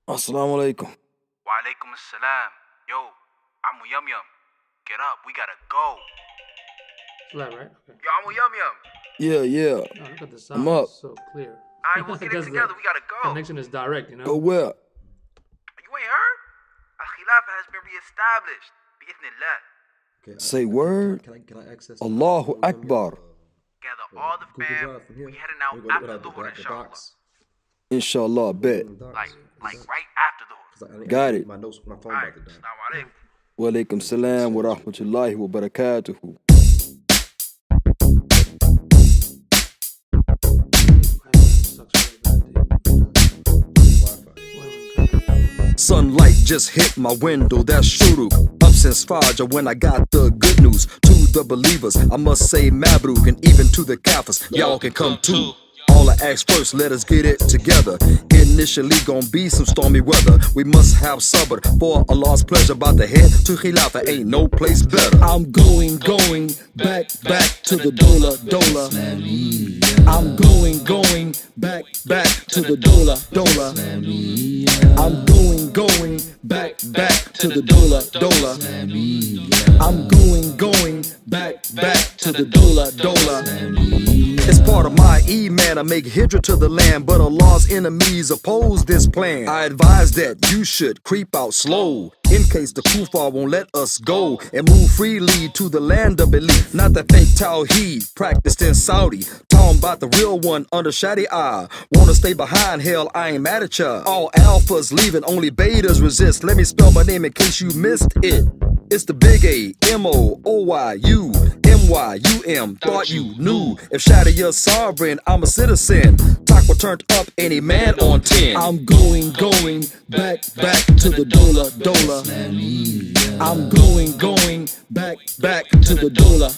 Assalamu alaikum. Wa alaikum assalam. Yo, I'm Yum Yum. Get up, we gotta go. Flat, right? Okay. Yo, I'm Yum Yum. Yeah. Oh, look at the sound. I'm up. It's so clear. Alright, we'll get it together, we gotta go. Connection is direct, you know? Go where? You ain't heard? Al-Khilafah has been reestablished. Bi-ithnillah. Okay, Say word. Can I access Allahu Akbar. Gather all the Google fam. Drive from here? We heading out We go to after the Dhuhr, inshallah. box. Inshallah, bet. Like right after Dhuhr. Got it. My notes when my phone Alright, about to die. assalamu alaikum. Wa alaikum salam wa rahmatullahi wa barakatuhu. Sucks really bad, dude. Sunlight just hit my window, that's shuru. Up since Fajr when I got the good news. To the believers, I must say Mabruk, and even to the Kafirs, y'all can come too. All I ask first, let us get it together. Initially gon' be some stormy weather. We must have sabr for Allah's pleasure. About to head to Khilafah, ain't no place better. I'm going back to the Dola. I'm going back to the Dola. I'm going back to the Dola. I'm going back to the Dola. It's part of my iman, I make Hijrah to the land, but Allah's enemies oppose this plan. I advise that you should creep out slow, in case the kuffar won't let us go, and move freely to the land of belief. Not the fake Tawheed practiced in Saudi, talking about the real one under Shari'ah. Wanna stay behind, hell, I ain't mad at ya. All alphas leaving, only betas resist. Let me spell my name in case you missed it. It's the big A, M-O-O-Y-U, M-Y-U-M, thought you knew. If Shari'ah sovereign, I'm a citizen. Taqwa turned up, any man on 10. I'm going back to the Dola. I'm going back to the Dola.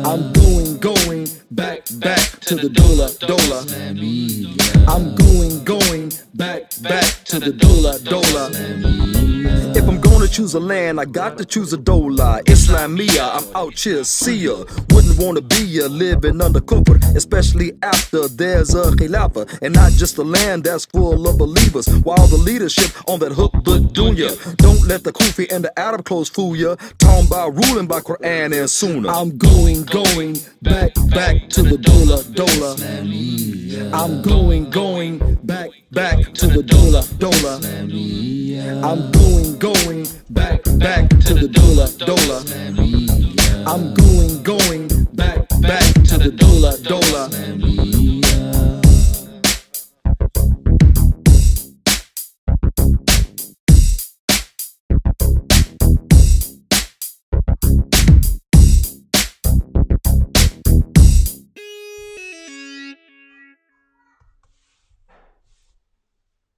I'm going back to the Dola. I'm going back to the Dola. If I'm gonna choose a land, I got to choose a Dola. Islamia, I'm out here, see ya. Wouldn't wanna be ya living under kufr, especially after there's a Khilafah, and not just a land that's full of believers. While the leadership on that hook but dunya. Don't let the Kufi and the Arab clothes fool ya. Talking about ruling by Quran and Sunnah. I'm going back to the Dola. I'm going back to the Dola. I'm going back to the Dola. I'm going back to the Dola.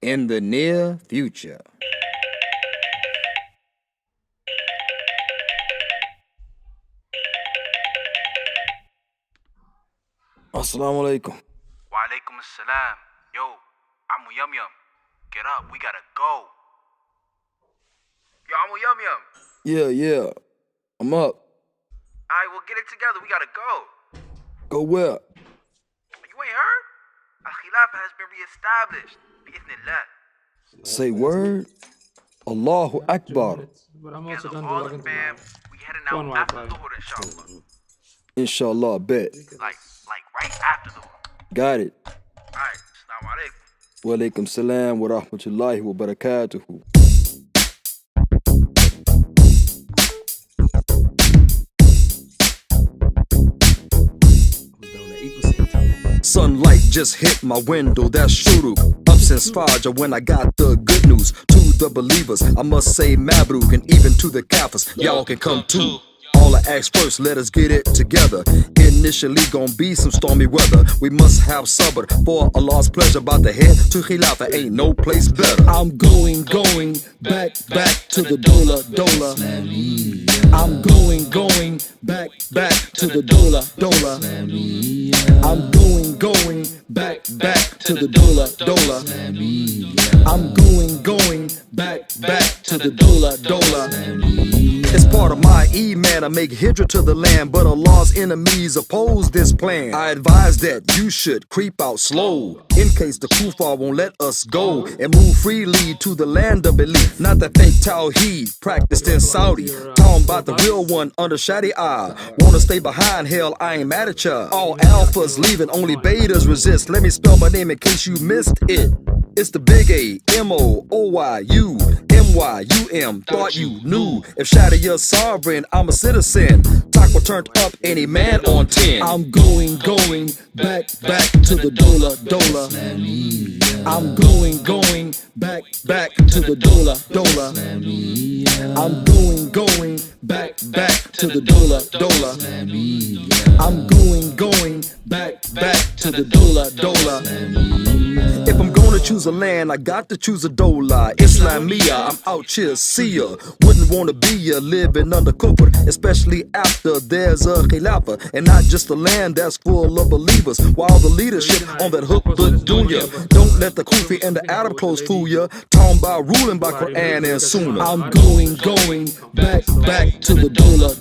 In the near future. Assalamu alaikum. Wa alaikum assalam. Yo, I'm Yum Yum. Get up, we gotta go. Yo, I'm Yum Yum. Yeah. I'm up. Alright, we'll get it together, we gotta go. Go where? You ain't heard? Al-Khilafah has been reestablished. Bi-ithnillah. Say word. Allahu Akbar. But I'm also Gather done all logging the to fam. my We heading phone out after Wi-Fi. Dhuhr, inshallah. Inshallah, bet. Like right after Dhuhr. Got it. Alright, assalamu alaikum. Wa alaikum salam wa rahmatullahi wa barakatuhu. Sunlight just hit my window, that's shuru. Up since Fajr when I got the good news. To the believers, I must say Mabruk, and even to the Kafirs, y'all can come too. All I ask first, let us get it together. Initially gon' be some stormy weather. We must have sabr for Allah's pleasure. About to head to Khilafah, ain't no place better. I'm going back to the Dola. I'm going back to the Dola. I'm going back to the Dola. I'm going back to the Dola. It's part of my E-man. I make Hijrah to the land, but Allah's enemies oppose this plan. I advise that you should creep out slow, in case the kuffar won't let us go, and move freely to the land of belief. Not that fake Tawheed practiced in Saudi. Talking about the real one under Shari'ah. Wanna stay behind? Hell, I ain't mad at ya. All alphas leaving, only betas resist. Let me spell my name in case you missed it. It's the big A, M-O-O-Y-U, M-Y-U-M, thought you knew. If Shari'ah sovereign, I'm a citizen. Taco turned up, any man on 10. I'm going back to the Dola. I'm going back to the Dola. I'm going back to the Dola. I'm going back to the Dola. If I'm gonna choose a land, I got to choose a Dola. Islamia, I'm out here, see ya. Wouldn't wanna be ya living under kufr, especially after there's a khilafah, and not just a land that's full of believers. While the leadership on that hook but dunya. Don't let the Kufi and the Arab clothes fool ya. Talking about ruling by Quran and Sunnah. I'm going back to the Dola.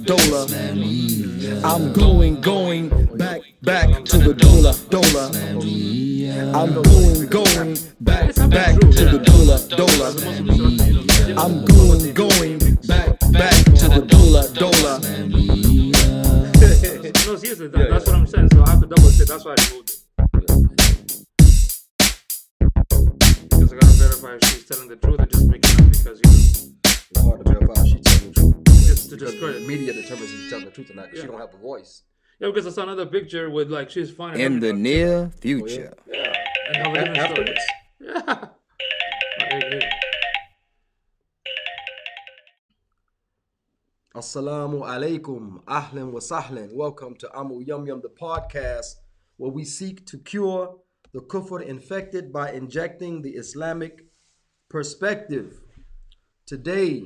I'm going back to the Dola. I'm going back to the Dola. I'm going back to the Dola. No, seriously, that's what I'm saying. So I have to double check. That's why I removed it. Because I gotta verify if she's telling the truth or just making up because, you know. It's hard to verify if she's telling the truth. Just to discredit. The media determines if she's telling the truth or not, because she don't have a voice. Yeah, because I saw another picture with like she's fine. In the near future. Yeah. And have a different story. Afterwards? Yeah. Assalamu alaikum, ahlan wa sahlan. Welcome to Amu Yum Yum, the podcast, where we seek to cure the kufr infected by injecting the Islamic perspective. Today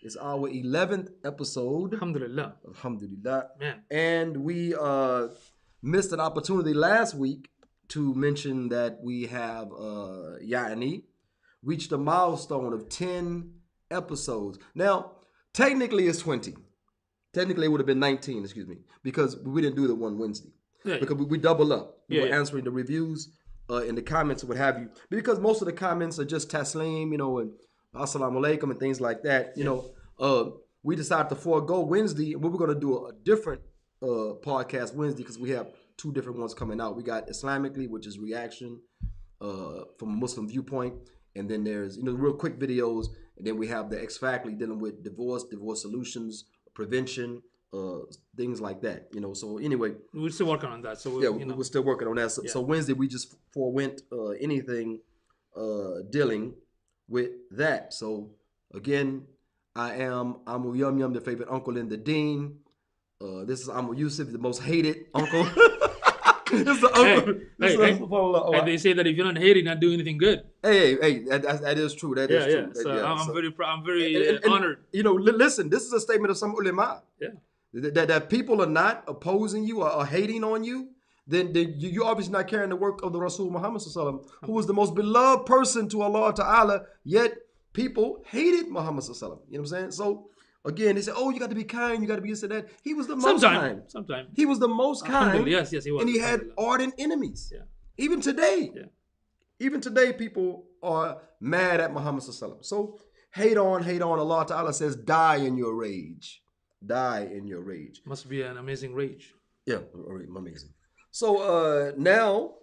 is our 11th episode. Alhamdulillah. Alhamdulillah. Man. And we missed an opportunity last week to mention that we have reached a milestone of 10 episodes. Now, technically it's 20. Technically it would have been 19, excuse me, because we didn't do the one Wednesday. Yeah. Because we double up. We were Yeah. answering the reviews in the comments and what have you. Because most of the comments are just taslim, you know, and assalamu alaikum and things like that. You know, we decided to forego Wednesday, and we were going to do a different podcast Wednesday because we have two different ones coming out. We got Islamically, which is reaction from a Muslim viewpoint, and then there's, you know, real quick videos, and then we have the X-Factly dealing with divorce solutions, prevention, things like that. You know, so anyway, We're still working on that. So we're still working on that. So Wednesday we just forewent anything dealing with that. So again, I am Amu Yum Yum, the favorite uncle in the dean. This is Amu Yusuf, the most hated uncle. This is the uncle. And they say that if you're not hating, you're not doing anything good. Hey, that is true. That is true. So I'm very honored. You know, listen, this is a statement of some ulama. Yeah. That people are not opposing you or hating on you, then you're obviously not carrying the work of the Rasul Muhammad sallallahu alaihi wasallam, who was the most beloved person to Allah Ta'ala, yet people hated Muhammad sallallahu alaihi wasallam. You know what I'm saying? So again, they say, oh, you got to be kind, you got to be this and that. He was the most kind. Sometimes. He was the most kind. Yes, he was. And he had ardent enemies. Yeah. Even today. Yeah. Even today, people are mad at Muhammad sallallahu alaihi wasallam. So hate on. Allah Ta'ala says, die in your rage. Die in your rage. Must be an amazing rage. Yeah, amazing. So now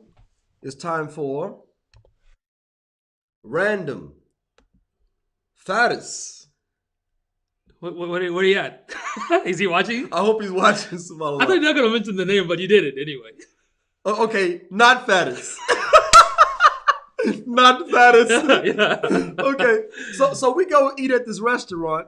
it's time for random Fattis. Where are you at? Is he watching? I hope he's watching. Subhanallah. I thought you were not going to mention the name, but you did it anyway. Okay, not Fattis. Not Fattis. Yeah. Okay, so we go eat at this restaurant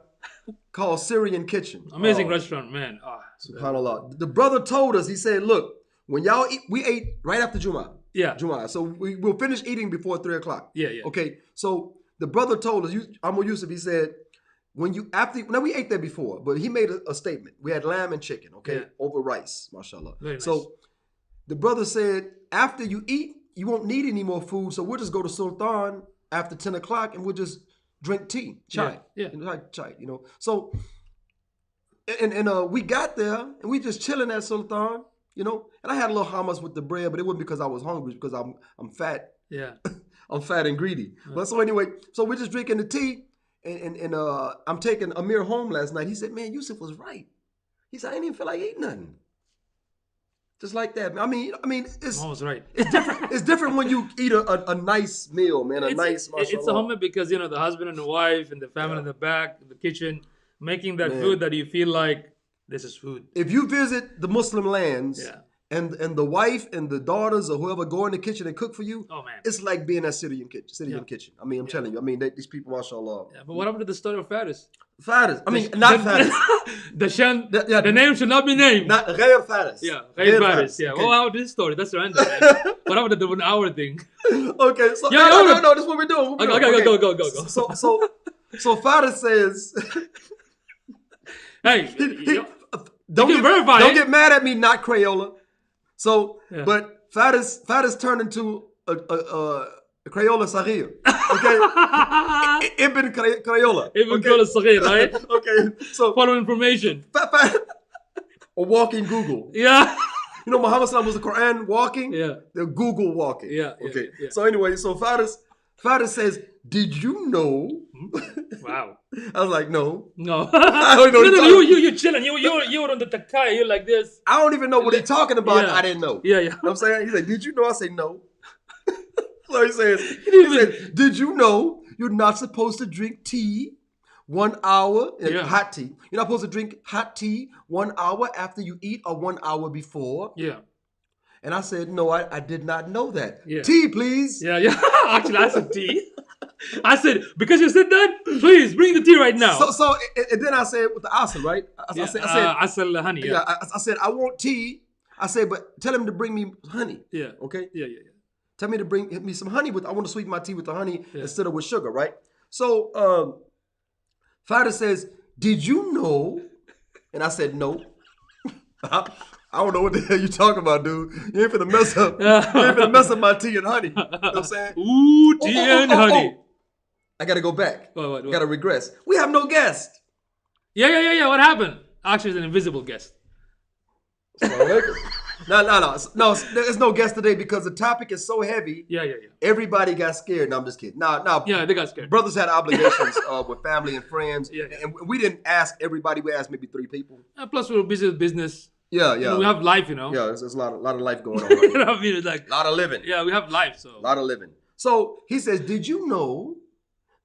called Syrian Kitchen. Amazing restaurant, man. SubhanAllah. The brother told us, he said, look, when y'all eat, we ate right after Jum'ah. Yeah. Jum'ah. So we'll finish eating before 3 o'clock. Yeah. Okay, so the brother told us, Amu Yusuf, he said, now we ate there before, but he made a statement. We had lamb and chicken, okay, over rice, mashallah. Very nice. So the brother said, after you eat, you won't need any more food, so we'll just go to Sultan after 10 o'clock and we'll just drink tea, chai. Yeah. Like chai, you know. So and we got there and we just chilling at Sultan, you know. And I had a little hummus with the bread, but it wasn't because I was hungry, it's because I'm fat. Yeah. I'm fat and greedy. But so anyway, so we're just drinking the tea, and I'm taking Amir home last night. He said, "Man, Yusuf was right." He said, "I didn't even feel like eating nothing." Just like that. I mean, it's Mom was right. it's different when you eat a nice meal, man. It's a humble because you know the husband and the wife and the family in the back, the kitchen, making that food that you feel like this is food. If you visit the Muslim lands, Yeah. and the wife and the daughters or whoever go in the kitchen and cook for you, Oh man. it's like being at Syrian kitchen. I mean, I'm telling you. I mean, these people, mashallah. Yeah, but what happened to the story of Fattis? Fattis. I mean, not Fattis. The name should not be named. Not غير Fattis. Yeah, غير Fattis. Yeah. Okay. What happened to this story? That's random. Man. What happened to the 1 hour thing? Okay, so Yeah, no, that's what we're doing. Okay, go. So Fattis says, Hey, don't can verify it. get mad at me, not Crayola. So, Yeah. but Fattis turned into a Crayola Sahir. Okay, Ibn Crayola. Even call it Saghir, right? Okay, so Follow information. a walking Google. Yeah. You know, Muhammad Sallam was the Quran walking. Yeah. The Google walking. Yeah, Okay. yeah. So anyway, so Fattis says, "Did you know?" Wow. I was like, "No." No. I don't know. No, you chilling. You were on the takai. You're like this. I don't even know what he's talking about. Yeah. I didn't know. Yeah. You know what I'm saying? He's like, "Did you know?" I say, "No." So he says, "Did you know you're not supposed to drink tea 1 hour, hot tea? You're not supposed to drink hot tea 1 hour after you eat or 1 hour before?" Yeah. And I said, "No, I did not know that." Yeah. Tea, please. Yeah. Actually, I said tea. I said, because you said that, please bring the tea right now. So and then I said with the asal, right? I said, asal honey. Yeah. I said, "I want tea." I said, "But tell him to bring me honey." Yeah. Okay? Yeah. Tell me to bring me some honey I want to sweeten my tea with the honey instead of with sugar, right? So Fattis says, "Did you know?" And I said, "No." I don't know what the hell you talking about, dude. You ain't finna mess up my tea and honey. You know what I'm saying? Ooh, tea and honey. I gotta go back. What? Gotta regress. We have no guest. Yeah. What happened? Actually, it's an invisible guest. No, there's no guest today because the topic is so heavy. Yeah. Everybody got scared. No, I'm just kidding. No. Yeah, they got scared. Brothers had obligations with family and friends. Yeah. And we didn't ask everybody. We asked maybe 3 people. Plus, we were busy with business. Yeah. You know, we have life, you know. Yeah, there's a lot of life going on. You Right know now. what I mean? It's like, A lot of living. yeah, we have life, so. A lot of living. So he says, "Did you know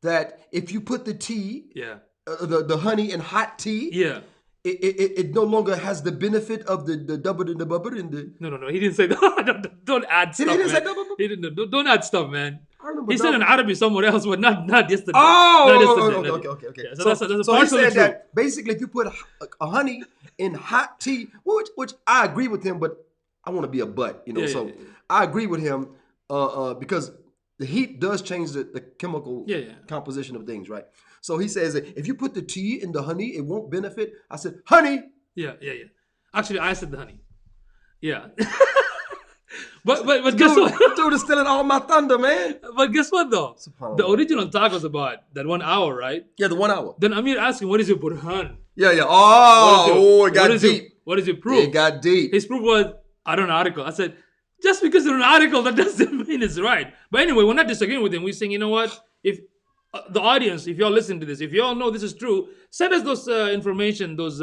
that if you put the tea, Yeah. the honey in hot tea, Yeah. it no longer has the benefit of the double and the bubble and the." No. He didn't say that. Don't add stuff, didn't say man. double? He didn't. Don't add stuff, man. I remember He said in Arabic somewhere else, but not yesterday. Okay. Yeah, so that's a So he partial said truth. that basically if you put a honey in hot tea, which I agree with him, but I want to be a butt, you know. Yeah, so yeah. I agree with him because the heat does change the chemical composition of things, right? So he says that if you put the tea in the honey, it won't benefit. I said, "Honey." Yeah. Actually, I said the honey. Yeah. but guess what? Dude is stealing all my thunder, man. But guess what though? SubhanAllah. The original talk was about that 1 hour, right? Yeah, the 1 hour. Then Amir asking, what is your burhan? Yeah. It got deep. What is your proof? It got deep. His proof was, I don't know, article. I said, just because you're an article, that doesn't mean it's right. But anyway, we're not disagreeing with him. We're saying, you know what? If the audience, if y'all listen to this, if y'all know this is true, send us those information, those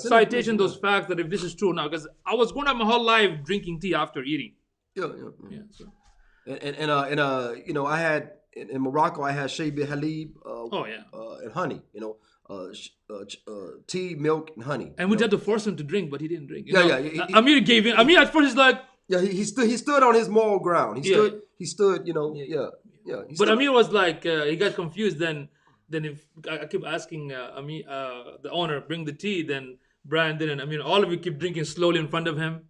citation, those facts that if this is true now. Because I was going out my whole life drinking tea after eating. Yeah. So. And you know, I had in Morocco, I had Shaybi Halib, and honey. You know, tea, milk, and honey. And we had to force him to drink, but he didn't drink. Yeah. Amir gave in. Amir at first is like, yeah, he stood on his moral ground. He stood. You know, yeah. But Amir was like, he got confused. Then if I keep asking Amir, the owner, bring the tea, then Brandon and Amir, all of you keep drinking slowly in front of him.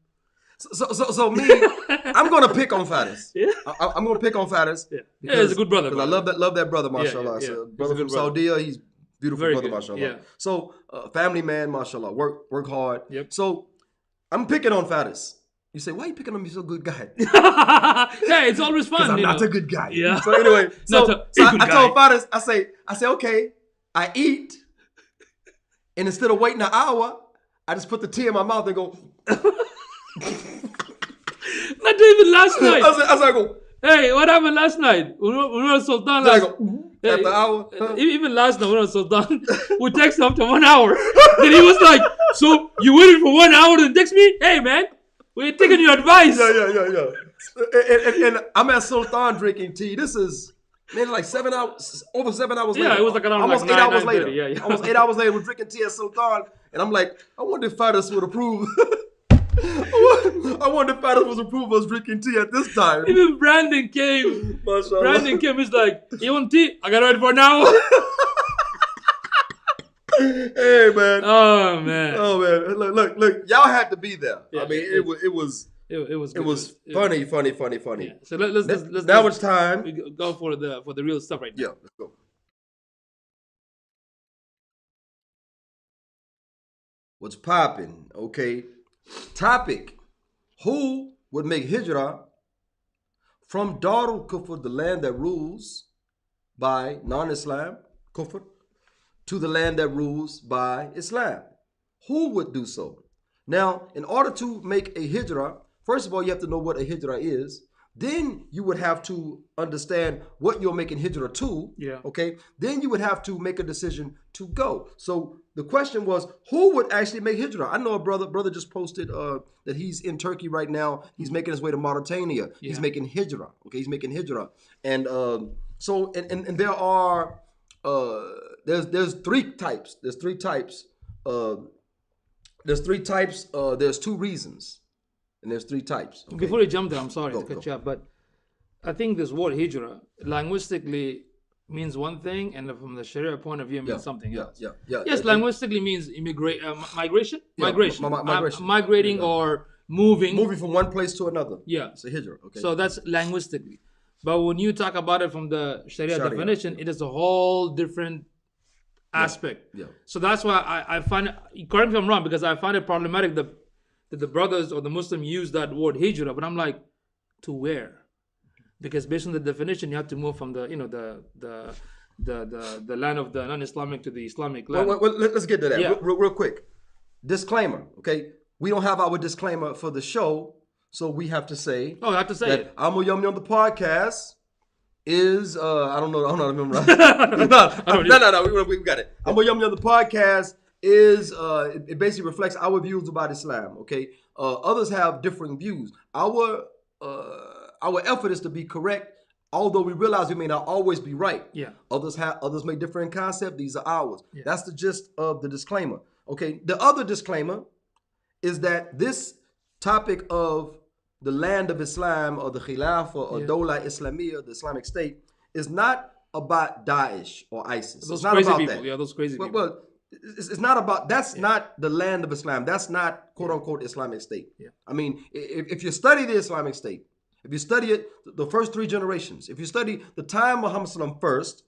So me, I'm gonna pick on Fattis. Yeah. I'm gonna pick on Fattis. Yeah, he's a good brother. Because I love that brother, mashallah. Yeah. So brother from brother. Saudi, he's beautiful Very brother, good. mashallah. Yeah. So family man, mashallah. Work hard. Yep. So I'm picking on Fattis. You say, why are you picking on me? So good guy. Yeah, it's always fun. Because I'm you not know. a good guy. Yeah. So anyway, Not so a good I guy. told Fattis, I say, okay, I eat, And instead of waiting an hour, I just put the tea in my mouth and go. Not even last night. I was like, go. Hey, what happened last night? We were Sultan I last. go. After an hour. Even last night, we were Sultan. We texted after 1 hour. Then he was like, "So you waited for 1 hour to text me? Hey, man, we're taking your advice." Yeah. And I'm at Sultan drinking tea. This is maybe like 7 hours, over 7 hours later. Yeah, it was like around almost like 8 hours 9:30, later. yeah. Almost 8 hours later, we're drinking tea at Sultan, and I'm like, I wonder if Fattis would approve. I wonder if Fattis would approve of us drinking tea at this time. Even Brandon came. Mashallah. Brandon came. He's like, "You want tea? I got it ready for an hour." Hey man. Oh man. Look. Y'all had to be there. Yeah, I mean, it was funny. Yeah. So let's now it's time. we go for the real stuff right now. Yeah, let's go. What's popping? Okay. Topic: who would make Hijrah from Dogcoffer, the land that rules by non-Islam, Kufr, to the land that rules by Islam? Who would do so? Now, in order to make a Hijrah, first of all, you have to know what a Hijrah is. Then you would have to understand what you're making Hijrah to. Yeah. Okay. Then you would have to make a decision to go. So the question was, who would actually make Hijrah? I know a brother just posted that he's in Turkey right now. He's making his way to Mauritania. Yeah. He's making Hijrah. Okay. He's making Hijrah. And so there are there's three types. There's three types. There's two reasons. And there's three types. Okay? Before you jump there, I'm sorry to cut go. you off, but I think this word Hijrah linguistically means one thing, and from the Sharia point of view, it means something else. Yes, linguistically means migration. Yeah, migration. migration. Migrating or moving. Moving from one place to another. Yeah. It's a Hijrah. Okay. So that's linguistically. But when you talk about it from the Sharia definition, it is a whole different aspect. Yeah. So that's why I find it, correct me if I'm wrong, because I find it problematic that the brothers or the Muslim use that word Hijrah, but I'm like, to where? Because based on the definition, you have to move from the land of the non-Islamic to the Islamic land. Well, let's get to that Yeah. real quick. Disclaimer, okay? We don't have our disclaimer for the show, so we have to say. Oh, I have to say that it. I'm a Yum Yum the podcast is I don't know. I don't remember. No. We got it. I'm a Yum Yum the podcast is it basically reflects our views about Islam. Okay. Others have differing views. Our effort is to be correct, although we realize we may not always be right. Yeah. Others may differ in concept. These are ours. Yeah. That's the gist of the disclaimer. Okay. The other disclaimer is that this topic of the land of Islam or the Khilafah or Dawla Islamiyya, the Islamic State, is not about Daesh or ISIS. Those it's not crazy about people. that. Yeah, those crazy people. Well, it's not about, that's not the land of Islam. That's not quote unquote Islamic State. Yeah. I mean, if you study the Islamic State, if you study it, the first three generations, if you study the time of Muhammad Sallam first,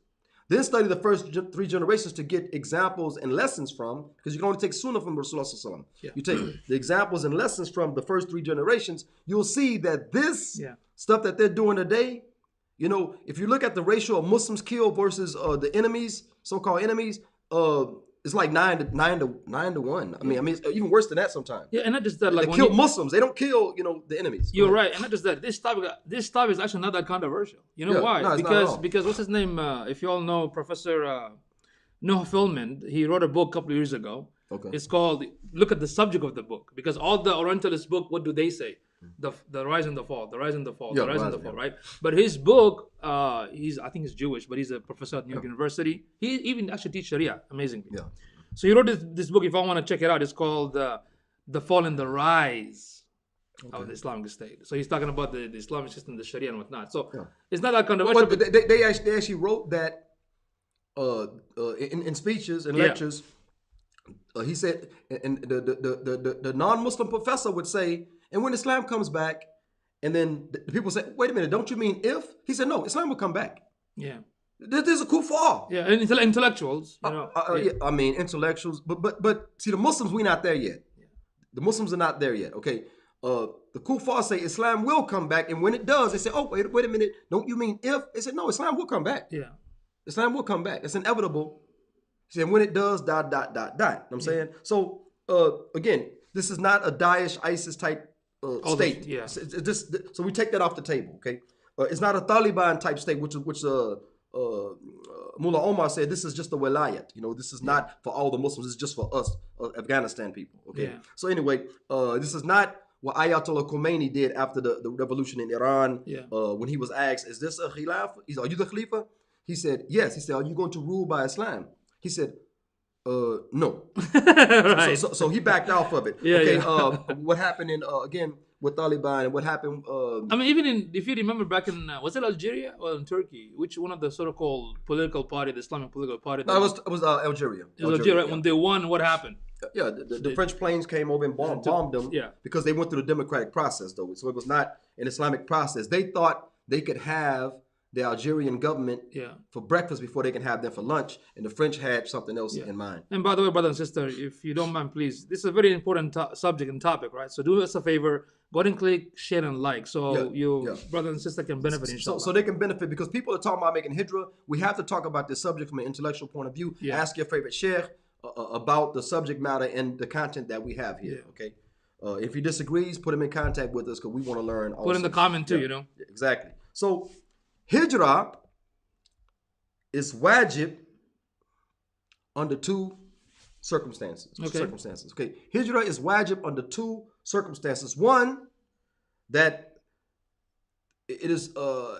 then study the first three generations to get examples and lessons from, because you can only take sunnah from Rasulullah Sallam. Yeah. You take the examples and lessons from the first three generations, you'll see that this stuff that they're doing today, you know, if you look at the ratio of Muslims killed versus the enemies, so-called enemies, it's like 9 to 1. I mean, it's even worse than that sometimes. Yeah, and not just that. Like they kill Muslims. They don't kill, the enemies. You're right, and not just that. This topic is actually not that controversial. You know why? No, it's not at all. Because what's his name? If you all know Professor Noah Feldman, he wrote a book a couple of years ago. Okay. It's called. Look at the subject of the book, because all the Orientalist book, what do they say? The rise and the fall, the rise and the fall, the rise and the fall, right? But his book, I think he's Jewish, but he's a professor at New York University. He even actually teaches Sharia, amazingly. Yeah. So he wrote this book. If I want to check it out, it's called "The Fall and the Rise of the Islamic State." So he's talking about the Islamic system, the Sharia and whatnot. So it's not that controversial. But they actually wrote that in speeches and lectures. He said, and the non-Muslim professor would say, and when Islam comes back, and then the people say, wait a minute, don't you mean if? He said, no, Islam will come back. Yeah. There's a kufar. Yeah, and intellectuals. I mean, intellectuals. But see, the Muslims, we're not there yet. The Muslims are not there yet, okay? The kufar say Islam will come back, and when it does, they say, oh, wait a minute, don't you mean if? They said, no, Islam will come back. Yeah. Islam will come back. It's inevitable See, and when it does, ... You know what I'm saying? So, again, this is not a Daesh, ISIS type state. yeah. So we take that off the table, okay? It's not a Taliban type state, which Mullah Omar said, this is just a wilayat. You know, this is not for all the Muslims. It's just for us, Afghanistan people, okay? Yeah. So anyway, this is not what Ayatollah Khomeini did after the revolution in Iran. When he was asked, is this a khilafah? He said, are you the khalifa? He said, yes. He said, are you going to rule by Islam? He said, no. Right. So he backed off of it. Yeah, okay. yeah. What happened again with Taliban and what happened? I mean, even if you remember back in, was it Algeria or in Turkey? Which one of the so-called political party, the Islamic political party? No, it was Algeria. It was Algeria, right? Yeah. When they won, what happened? Yeah, the French planes came over and bombed them because they went through the democratic process, though. So it was not an Islamic process. They thought they could have the Algerian government for breakfast before they can have them for lunch, and the French had something else in mind. And by the way, brother and sister, if you don't mind, please, this is a very important subject and topic, right? So do us a favor, go ahead and click, share, and like, so brother and sister can benefit, inshallah. So they can benefit, because people are talking about making hijrah. We have to talk about this subject from an intellectual point of view. Ask your favorite sheikh about the subject matter and the content that we have here, okay? If he disagrees, put him in contact with us, because we want to learn also. Put in the comment too, you know? Exactly. So Hijrah is wajib under two circumstances. Okay. Hijrah is wajib under two circumstances. One, that it is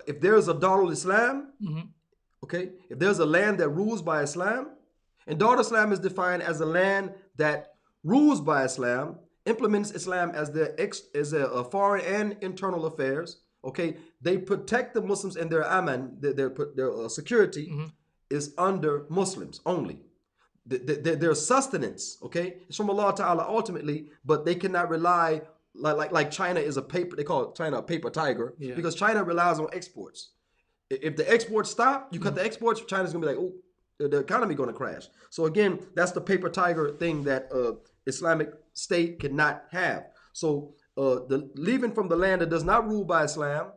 if there is a Darul Islam, okay, if there's a land that rules by Islam, and Darul Islam is defined as a land that rules by Islam, implements Islam as a foreign and internal affairs. Okay, they protect the Muslims, and their aman, their security is under Muslims only. Their sustenance, okay, it's from Allah Ta'ala ultimately, but they cannot rely like China is a paper. They call China a paper tiger because China relies on exports. If the exports stop, you cut the exports, China's gonna be like, oh, the economy gonna crash. So again, that's the paper tiger thing that Islamic State cannot have. So the leaving from the land that does not rule by Islam,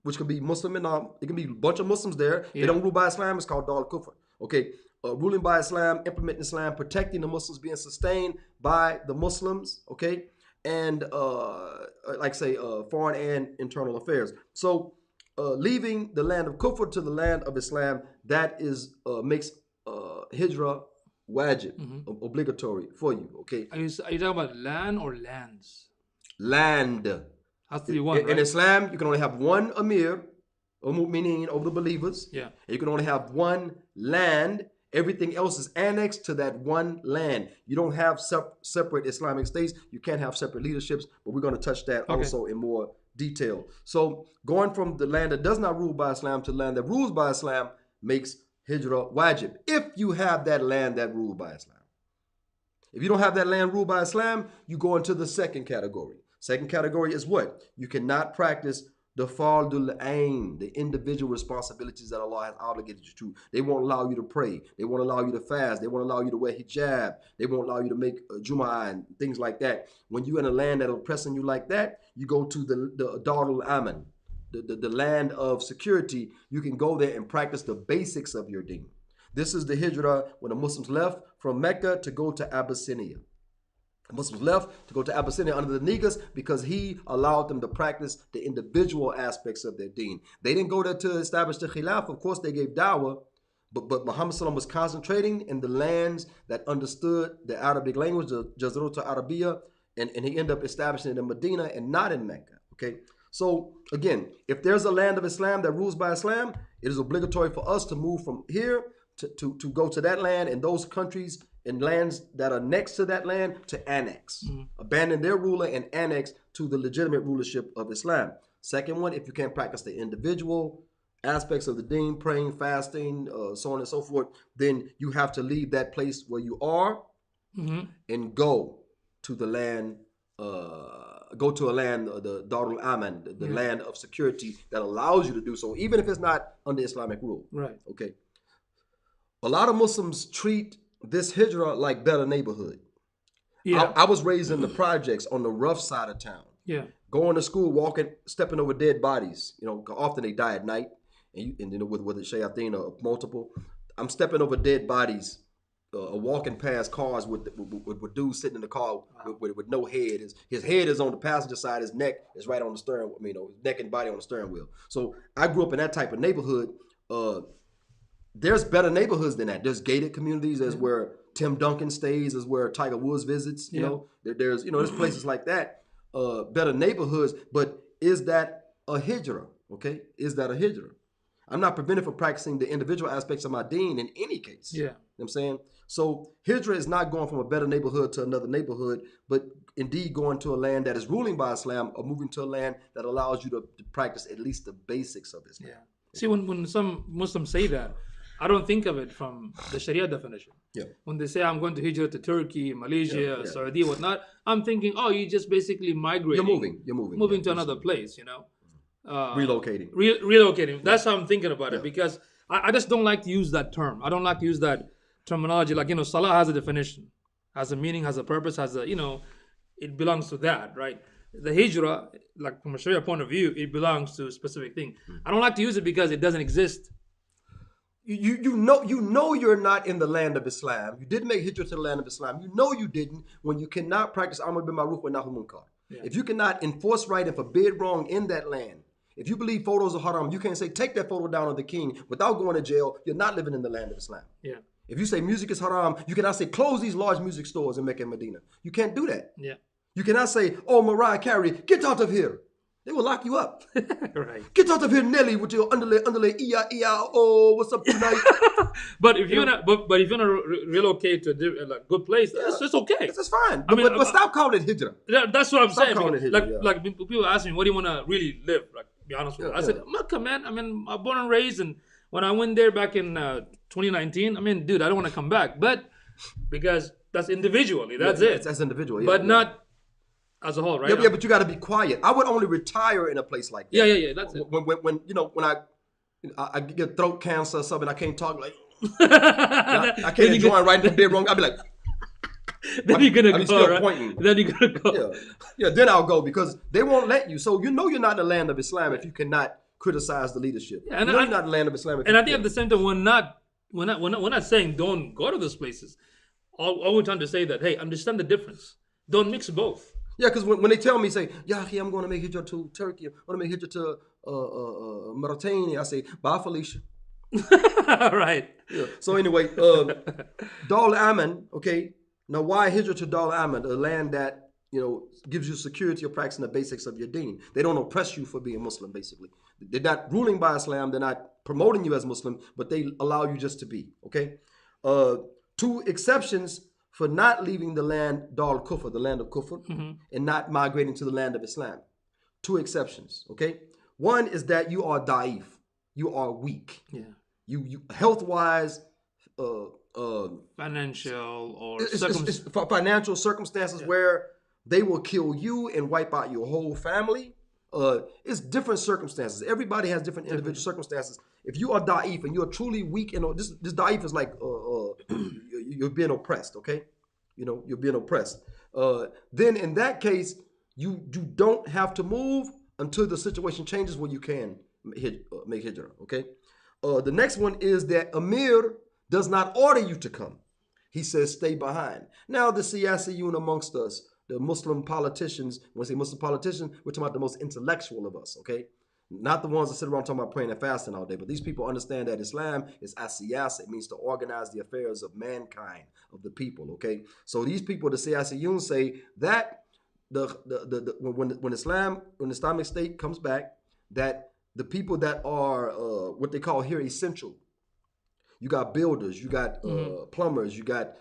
which could be Muslim and it can be a bunch of Muslims there. They don't rule by Islam. It's called Dogcoffer. Okay, ruling by Islam, implementing Islam, protecting the Muslims, being sustained by the Muslims. Okay, and like say foreign and internal affairs. So leaving the land of Kufr to the land of Islam, that is makes Hijrah wajib, obligatory for you. Okay. Are you talking about land or lands? Land. Has to be one, in Islam, you can only have one Amir, or Mu'mineen, over the believers. Yeah. And you can only have one land. Everything else is annexed to that one land. You don't have separate Islamic states. You can't have separate leaderships, but we're going to touch that also in more detail. So going from the land that does not rule by Islam to the land that rules by Islam makes Hijrah wajib, if you have that land that ruled by Islam. If you don't have that land ruled by Islam, you go into the second category. Second category is what? You cannot practice the fardul ain, the individual responsibilities that Allah has obligated you to. They won't allow you to pray. They won't allow you to fast. They won't allow you to wear hijab. They won't allow you to make Jum'ah and things like that. When you're in a land that's oppressing you like that, you go to the Darul Aman, the land of security. You can go there and practice the basics of your deen. This is the Hijrah when the Muslims left from Mecca to go to Abyssinia. The Muslims left to go to Abyssinia under the Negus because he allowed them to practice the individual aspects of their deen. They didn't go there to establish the Khilafah. Of course, they gave dawah, but Muhammad SAW was concentrating in the lands that understood the Arabic language, the Jazirut al-Arabiya, and he ended up establishing it in Medina and not in Mecca. Okay, so again, if there's a land of Islam that rules by Islam, it is obligatory for us to move from here to go to that land and those countries and lands that are next to that land to annex, abandon their ruler and annex to the legitimate rulership of Islam. Second one, if you can't practice the individual aspects of the deen, praying, fasting, so on and so forth, then you have to leave that place where you are and go to the land, the Darul Aman, the land of security that allows you to do so, even if it's not under Islamic rule. Right. Okay. A lot of Muslims treat this Hijrah like better neighborhood. Yeah. I was raised in the projects on the rough side of town. Yeah. Going to school, walking, stepping over dead bodies. You know, often they die at night, and you know, with a shayateen or multiple. I'm stepping over dead bodies walking past cars with dudes sitting in the car with no head. His head is on the passenger side. His neck is right on the steering. His neck and body on the steering wheel. So I grew up in that type of neighborhood. There's better neighborhoods than that. There's gated communities. There's where Tim Duncan stays. There's where Tiger Woods visits. You know, there's places like that. Better neighborhoods. But is that a hijrah? Okay, is that a hijrah? I'm not prevented from practicing the individual aspects of my deen in any case. Yeah. You know what I'm saying? So hijrah is not going from a better neighborhood to another neighborhood, but indeed going to a land that is ruling by Islam or moving to a land that allows you to practice at least the basics of Islam. Yeah. See, when some Muslims say that, I don't think of it from the Sharia definition. Yeah. When they say I'm going to hijrah to Turkey, Malaysia, Saudi, whatnot, I'm thinking, oh, you just basically migrating. You're moving. Moving to another place, you know. Relocating. Relocating. That's how I'm thinking about it, because I just don't like to use that term. I don't like to use that terminology. Like, Salah has a definition, has a meaning, has a purpose, has a, it belongs to that, right? The hijrah, like from a Sharia point of view, it belongs to a specific thing. I don't like to use it because it doesn't exist. You know you're not in the land of Islam. You didn't make hijrah to the land of Islam. You know you didn't when you cannot practice Amr bil Ma'ruf wa Nahy anil Munkar. If you cannot enforce right and forbid wrong in that land, if you believe photos are haram, you can't say take that photo down of the king without going to jail. You're not living in the land of Islam. Yeah. If you say music is haram, you cannot say close these large music stores in Mecca and Medina. You can't do that. Yeah. You cannot say, oh, Mariah Carey, get out of here. They will lock you up. Right. Get out of here, Nelly, with your underlay, oh, what's up tonight? But if you're gonna relocate to a good place, it's okay. It's fine. But stop calling it hijrah. That's what I'm saying. Like people ask me, what do you want to really live? Like, be honest with you. I said, Mecca, man. I mean, I'm born and raised, and when I went there back in 2019, I mean, dude, I don't want to come back, but because that's individually, that's it. That's individual, but not as a whole, right? Yeah, but you got to be quiet. I would only retire in a place like that. Yeah. That's it. When I get throat cancer or something, I can't talk like. I can't enjoy right in the bed wrong. I'll be like. Then you're gonna go, right? Pointing. Then you're gonna go. Yeah. Then I'll go because they won't let you. So you're not in the land of Islam if you cannot criticize the leadership. Yeah, you're not in the land of Islam. And I think at the same time, we're not saying don't go to those places. All we're trying to say that, hey, understand the difference. Don't mix both. Yeah, because when they tell me, say, I'm going to make hijrah to Turkey, I'm going to make hijrah to Mauritania, I say, bye, Felicia. Right. Yeah. So anyway, Dar Aman, okay. Now, why hijrah to Dar Aman, a land that, gives you security of practicing the basics of your deen? They don't oppress you for being Muslim, basically. They're not ruling by Islam. They're not promoting you as Muslim, but they allow you just to be, okay? 2 exceptions for not leaving the land, Dogcoffer, the land of Kufr, and not migrating to the land of Islam. 2 exceptions, okay? One is that you are da'if. You are weak. Yeah. You health-wise, financial or financial circumstances where they will kill you and wipe out your whole family. It's different circumstances. Everybody has different individual circumstances. If you are da'if and you're truly weak, this da'if is like you're being oppressed, okay? You're being oppressed. Then in that case, you don't have to move until the situation changes where you can make hijrah, okay? The next one is that Amir does not order you to come. He says, stay behind. Now, the siyasiyun amongst us, the Muslim politicians, when I say Muslim politicians, we're talking about the most intellectual of us, okay? Not the ones that sit around talking about praying and fasting all day, but these people understand that Islam is as-siyasa. It means to organize the affairs of mankind, of the people, okay? So these people, the siyasiyun, say that when Islamic State comes back, that the people that are what they call here essential, you got builders, you got plumbers, you got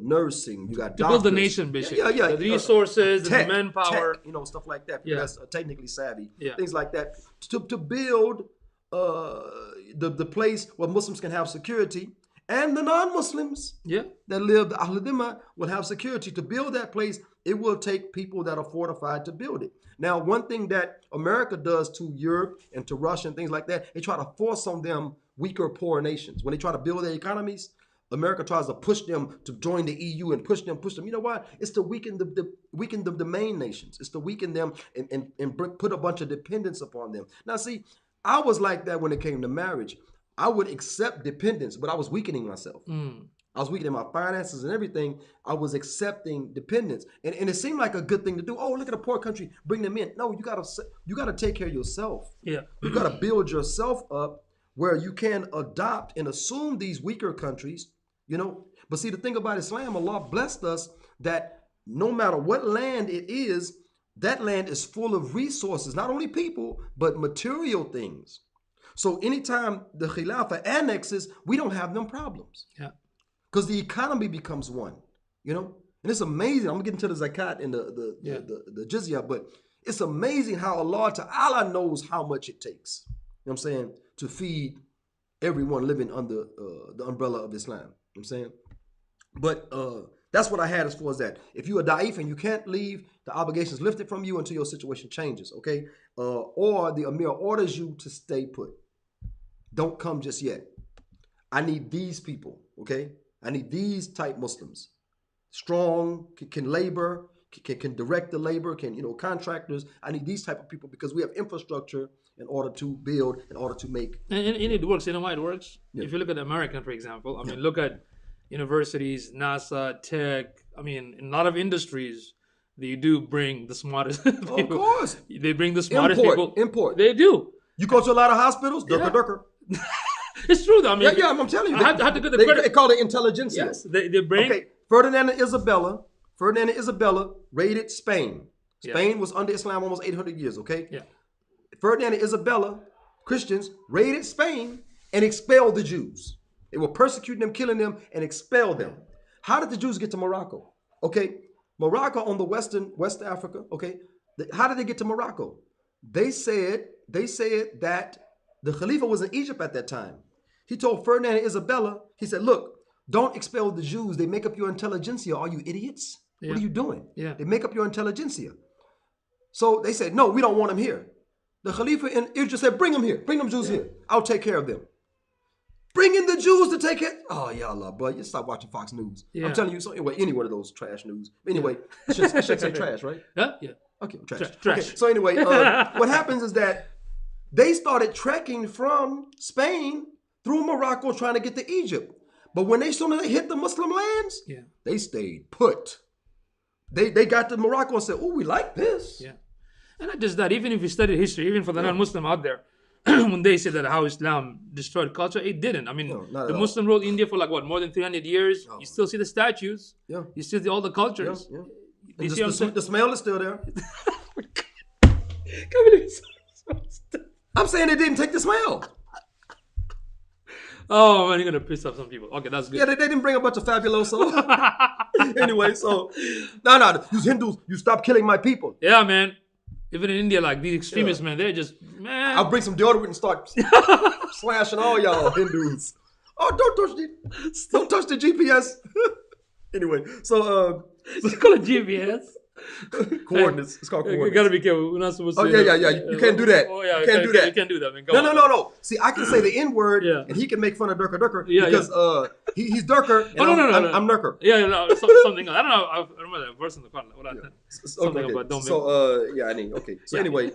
nursing, you got doctors. To build the nation, basically. Yeah. The resources, tech, the manpower. Stuff like that. That's technically savvy. Things like that. To build the place where Muslims can have security, and the non-Muslims that live, the Ahl Dhimma, will have security. To build that place, it will take people that are fortified to build it. Now, one thing that America does to Europe and to Russia and things like that, they try to force on them weaker, poor nations. When they try to build their economies, America tries to push them to join the EU and push them. You know what? It's to weaken the main nations. It's to weaken them and put a bunch of dependence upon them. Now, see, I was like that when it came to marriage. I would accept dependence, but I was weakening myself. I was weakening my finances and everything. I was accepting dependence, and it seemed like a good thing to do. Oh, look at a poor country, bring them in. No, you gotta take care of yourself. Yeah. You gotta build yourself up where you can adopt and assume these weaker countries. You know, but see, the thing about Islam, Allah blessed us that no matter what land it is, that land is full of resources, not only people but material things. So anytime the Khilafah annexes, we don't have them problems. Yeah. Because the economy becomes one, you know? And it's amazing. I'm gonna get into the zakat and the jizya, but it's amazing how Allah Ta'ala knows how much it takes, you know what I'm saying, to feed everyone living under the umbrella of Islam. You know what I'm saying? But that's what I had as far as that. If you're a da'if and you can't leave, the obligation is lifted from you until your situation changes, okay? Or the Amir orders you to stay put. Don't come just yet. I need these people, okay? I need these type Muslims. Strong, can labor, can direct the labor, can, you know, contractors. I need these type of people because we have infrastructure in order to build, in order to make. And it works. You know why it works? Yeah. If you look at American, for example, I mean, look at universities, NASA, tech. I mean, in a lot of industries, they do bring the smartest people. Of course. They bring the smartest people. Import. They do. You go to a lot of hospitals, Yeah. durka. It's true, though. I mean, Yeah, I'm telling you. I have to get the they credit. call it intelligentsia. Yes, they bring. Okay, Ferdinand and Isabella raided Spain. Spain was under Islam almost 800 years, okay? Yeah. Ferdinand and Isabella, Christians, raided Spain and expelled the Jews. They were persecuting them, killing them, and expelled them. How did the Jews get to Morocco? Okay, Morocco on the West Africa, okay? How did they get to Morocco? They said that the Khalifa was in Egypt at that time. He told Ferdinand and Isabella, he said, look, don't expel the Jews. They make up your intelligentsia. Are you idiots? Yeah. What are you doing? Yeah. They make up your intelligentsia. So they said, no, we don't want them here. The Khalifa in Egypt said, bring them here. Bring them Jews here. I'll take care of them. Bring in the Jews to take care. Oh, yeah, Allah, bro. You stop watching Fox News. Yeah. I'm telling you. So anyway, any one of those trash news. Anyway, I should say trash, right? Yeah, yeah. Okay, trash. Trash. Okay, so anyway, what happens is that they started trekking from Spain through Morocco trying to get to Egypt. But when soon as they hit the Muslim lands, they stayed put. They got to Morocco and said, oh, we like this. Yeah. And not just that, even if you study history, even for the non-Muslim out there, when they say that how Islam destroyed culture, it didn't. I mean, not the at Muslim ruled India for like what, more than 300 years. You still see the statues. Yeah. You still see all the cultures. Yeah. You see what I'm saying? The smell is still there. Can't believe it's so I'm saying they didn't take the smell. Oh man, you're gonna piss off some people. Okay, that's good. Yeah, they didn't bring a bunch of fabuloso. Anyway, so no, you Hindus, you stop killing my people. Yeah, man. Even in India, like these extremists, man, they're just man. I'll bring some deodorant and start slashing all y'all Hindus. Oh, don't touch the GPS. Anyway, so you call it GPS. coordinates. It's called You coordinates. gotta be careful. We're not supposed to. Oh yeah. You can't do that. Oh yeah, you can't do that. You can't do that, man. Go on. No. See, I can say the N word, Yeah. and he can make fun of Durker Yeah, because he's Durker, and Oh, no. I'm Nurker. Yeah, no, something. I don't know. I remember that verse in the Quran. What I said. Something about don't make. So okay. So anyway,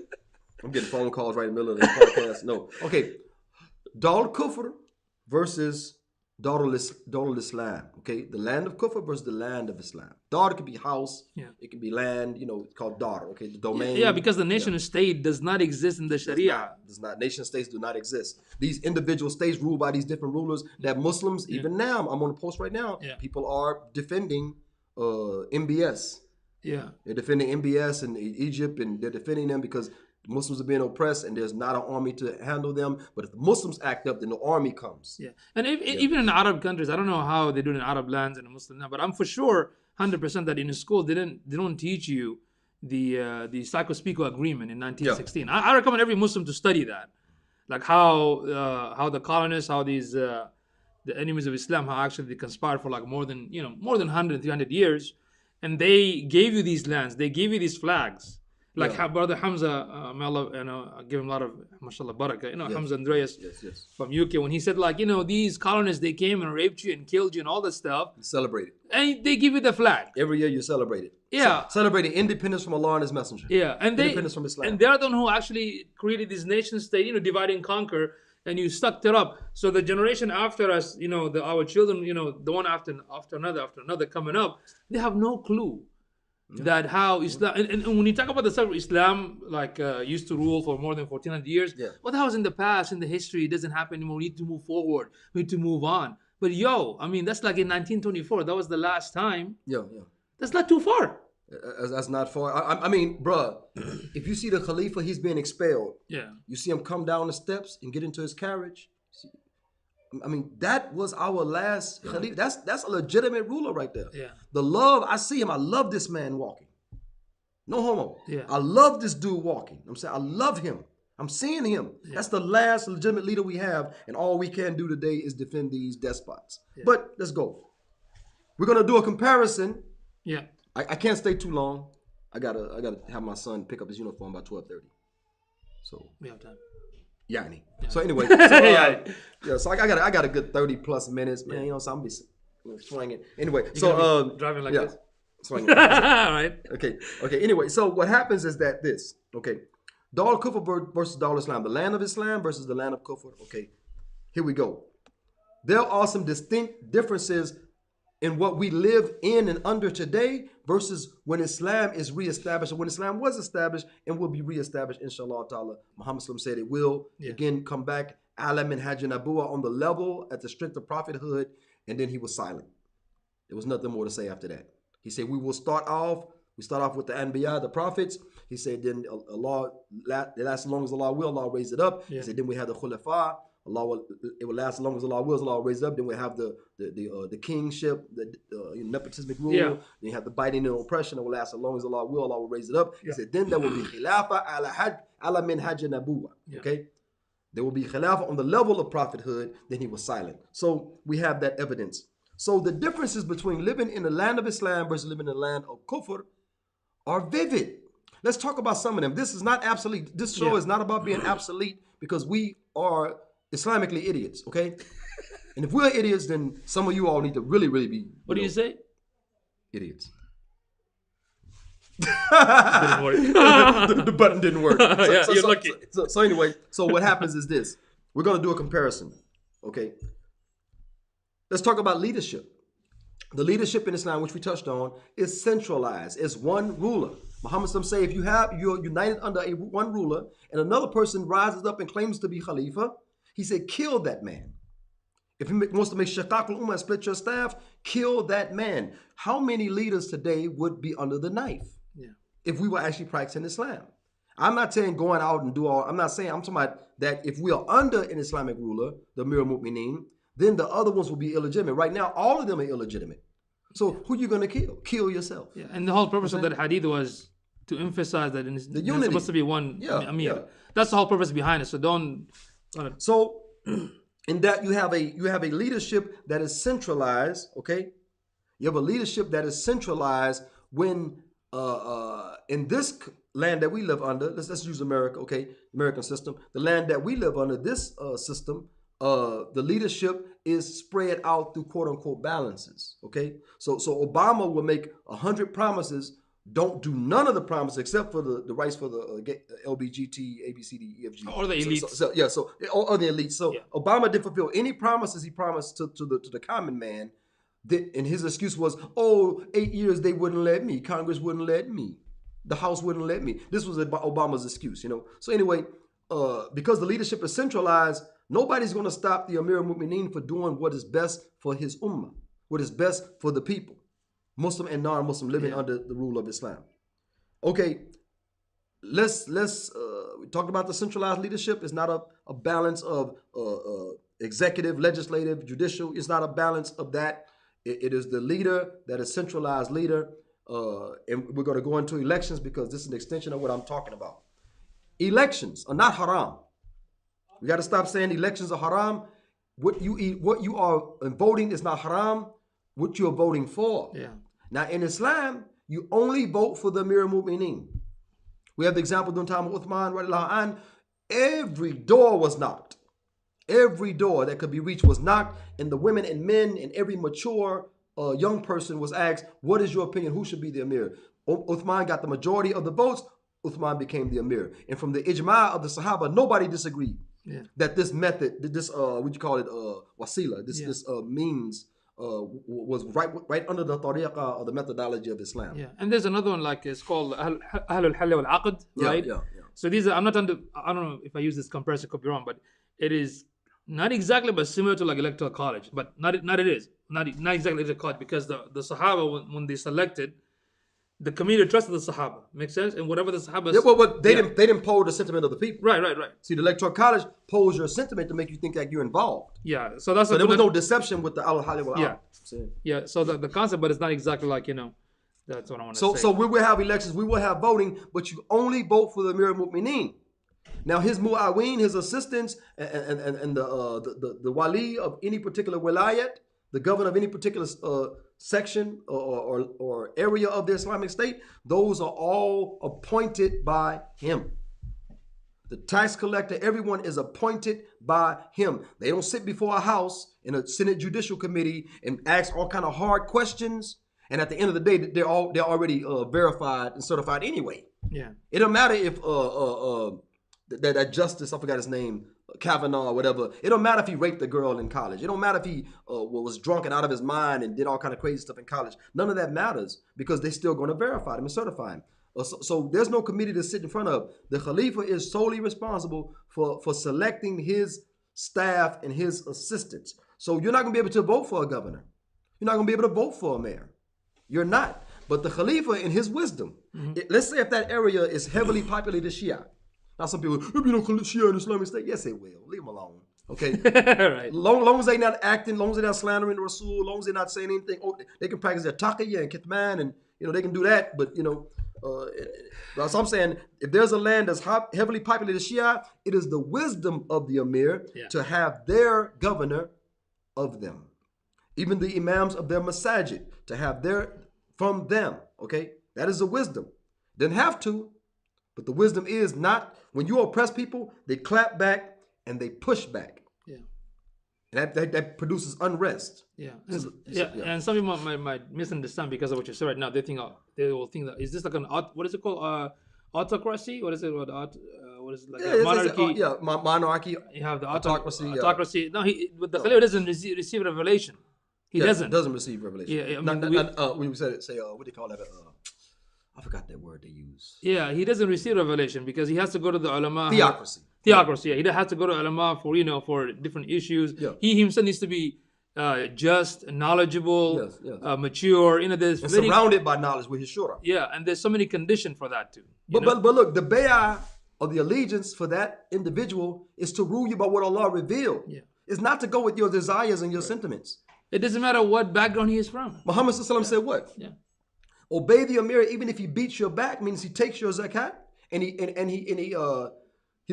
I'm getting phone calls right in the middle of the podcast. No, okay. Dogcoffer versus Darul Islam. Okay, the land of Kufr versus the land of Islam. Dar could be house. Yeah. It can be land. You know, it's called Dar. Okay, the domain. Yeah, because the nation state does not exist in the Sharia. Does not. Nation states do not exist. These individual states ruled by these different rulers that Muslims, even now, I'm on a post right now, people are defending MBS. Yeah. They're defending MBS in Egypt, and they're defending them because Muslims are being oppressed and there's not an army to handle them. But if the Muslims act up, then the army comes. Yeah. And even in the Arab countries, I don't know how they do it in Arab lands and Muslim now, but I'm for sure 100% that in school they don't teach you the Sykes-Picot Agreement in 1916. I recommend every Muslim to study that, like how the colonists, how these the enemies of Islam, how actually they conspired for like more than 100, 300 years, and they gave you these lands, they gave you these flags. Like how Brother Hamza, may Allah, give him a lot of mashallah barakah. Hamza Andreas from UK, when he said these colonists, they came and raped you and killed you and all this stuff. You celebrate it. And they give you the flag. Every year you celebrate it. Yeah. Celebrating independence from Allah and His Messenger. Yeah. And independence from Islam. And they're the one who actually created this nation state, divide and conquer. and you sucked it up. So the generation after us, our children, the one after another coming up, they have no clue that how Islam, and when you talk about the subject, Islam used to rule for more than 1400 years. But that was in the past, in the history. It doesn't happen anymore. We need to move forward. We need to move on. But that's like in 1924. That was the last time. That's not too far. That's not far. I mean, bruh, if you see the Khalifa, he's being expelled. You see him come down the steps and get into his carriage. I mean, that was our last Khalifa. That's a legitimate ruler right there. The love, I see him. I love this man walking. No homo. I love this dude walking. I'm saying I love him. I'm seeing him. That's the last legitimate leader we have, and all we can do today is defend these despots. But let's go. We're gonna do a comparison. I can't stay too long. I gotta have my son pick up his uniform by 12:30. So we have time. Yani. So anyway, so I got a good 30 plus minutes, man. So I'm be swinging. Anyway, so driving like this. Swinging. All right. Okay. Anyway, so what happens is that this. Dogcoffer versus Dar Islam, the land of Islam versus the land of Kufr. Okay, here we go. There are some distinct differences in what we live in and under today versus when Islam is reestablished, or when Islam was established and will be reestablished, inshallah ta'ala. Muhammad said it will again come back. Alam and Hajj Nabuwa on the level at the strength of prophethood, and then he was silent. There was nothing more to say after that. He said, we start off with the Anbiya, the prophets. He said, then Allah, it lasts as long as Allah will, Allah raise it up. He said, then we have the Khulafa. It will last as long as Allah wills, Allah will raise it up. Then we have the kingship, the nepotismic rule. Then you have the biting and oppression. It will last as long as Allah will raise it up. He said, then there will be khilafa ala min hajj nabuwa. Okay? There will be khilafa on the level of prophethood. Then he was silent. So we have that evidence. So the differences between living in the land of Islam versus living in the land of Kufr are vivid. Let's talk about some of them. This is not absolute. This show is not about being obsolete because we are Islamically idiots, okay? And if we're idiots, then some of you all need to really, really be. What do you say? Idiots. Didn't work. the button didn't work. You're lucky. So anyway, so what happens is this. We're going to do a comparison, okay? Let's talk about leadership. The leadership in Islam, which we touched on, is centralized. It's one ruler. Muhammad say if you're united under one ruler and another person rises up and claims to be Khalifa, he said, kill that man. If he wants to make shaqaq al-ummah and split your staff, kill that man. How many leaders today would be under the knife if we were actually practicing Islam? I'm not saying going out and I'm talking about that if we are under an Islamic ruler, the Amir al-Mu'mineen, then the other ones will be illegitimate. Right now, all of them are illegitimate. So who are you going to kill? Kill yourself. And the whole purpose of that hadith was to emphasize that the unity. There's supposed to be one Amir. That's the whole purpose behind it. So don't. So in that you have a leadership that is centralized. Okay, you have a leadership that is centralized when in this land that we live under. Let's use America. Okay, American system. The land that we live under, this system. The leadership is spread out through quote unquote balances. Okay, so Obama will make 100 promises, don't do none of the promises except for the rights for the LBGT, ABCD, EFG, or the elites. Or the elites. So Obama didn't fulfill any promises he promised to the common man. And his excuse was, 8 years they wouldn't let me, Congress wouldn't let me, the House wouldn't let me. This was Obama's excuse, So anyway, because the leadership is centralized, nobody's going to stop the Amir al-Mu'mineen for doing what is best for his ummah, what is best for the people, Muslim and non-Muslim living under the rule of Islam. Okay, let's we talked about the centralized leadership. It's not a balance of executive, legislative, judicial. It's not a balance of that. It is the leader that is centralized leader. And we're going to go into elections because this is an extension of what I'm talking about. Elections are not haram. We got to stop saying elections are haram. What you are voting is not haram. What you're voting for. Now in Islam, you only vote for the Amir al-Mu'mineen. We have the example during the time of Uthman, radiallahu anh. Every door was knocked. Every door that could be reached was knocked, and the women and men and every mature young person was asked, what is your opinion? Who should be the Amir? Uthman got the majority of the votes. Uthman became the Amir. And from the ijma' of the Sahaba, nobody disagreed. Yeah. that this method, this what you call it, wasila, this Yeah. this means was right under the tariqah or the methodology of Islam. Yeah, and there's another one like it's called Ahlul Hal wal Aqd, right? Yeah. So these are, I don't know if I use this comparison, could be wrong, but it is not exactly, but similar to like electoral college, but not exactly electoral college, because the Sahaba, when they selected, the community trusted the Sahaba. Makes sense? And whatever the Sahaba. Yeah, well, they didn't poll the sentiment of the people. Right. See, the electoral college polls your sentiment to make you think that you're involved. Yeah, so that's So there was no deception with the al halal. Yeah, so the concept, but it's not exactly like, that's what I want to say. So we will have elections, we will have voting, but you only vote for the Amir al-Mu'mineen. Now his mu'aween, his assistants, and the wali of any particular wilayat, the governor of any particular section or area of the Islamic State, those are all appointed by him. The tax collector, everyone is appointed by him. They don't sit before a house in a Senate Judicial Committee and ask all kind of hard questions. And at the end of the day, they're already verified and certified anyway. Yeah. It don't matter if that justice, I forgot his name, Kavanaugh or whatever. It don't matter if he raped a girl in college. It don't matter if he was drunk and out of his mind and did all kind of crazy stuff in college. None of that matters because they're still going to verify him and certify him. So there's no committee to sit in front of. The Khalifa is solely responsible for selecting his staff and his assistants. So you're not going to be able to vote for a governor. You're not going to be able to vote for a mayor. You're not. But the Khalifa, in his wisdom, let's say if that area is heavily populated Shia. Now some people, if you don't call it Shia in Islamic State, yes it will. Leave them alone. Okay? Right. Long as they not acting, long as they're not slandering the Rasul, long as they're not saying anything, they can practice their taqiyya and kitman, and they can do that. But so I'm saying, if there's a land that's heavily populated Shia, it is the wisdom of the Amir to have their governor of them. Even the imams of their masajid, to have from them, okay? That is the wisdom. Didn't have to, but the wisdom is not, when you oppress people, they clap back and they push back. Yeah. And that produces unrest. Yeah. And some people might misunderstand because of what you said right now. They will think that, is this like what is it called? Autocracy? What is it? What is it, like a monarchy? Monarchy. You have the autocracy. Autocracy. No, but the Khalifa doesn't receive revelation. He doesn't receive revelation. Yeah, I mean, we say what do you call that? I forgot that word they use. Yeah, he doesn't receive revelation because he has to go to the ulama. Theocracy. Yeah, he has to go to ulama for different issues. Yeah. He himself needs to be just, knowledgeable, mature. There's surrounded by knowledge with his shura. Yeah, and there's so many conditions for that too. But look, the bay'ah or the allegiance for that individual is to rule you by what Allah revealed. Yeah. It's not to go with your desires and your sentiments. It doesn't matter what background he is from. Muhammad said what? Yeah. Obey the Amir even if he beats your back, means he takes your zakat and he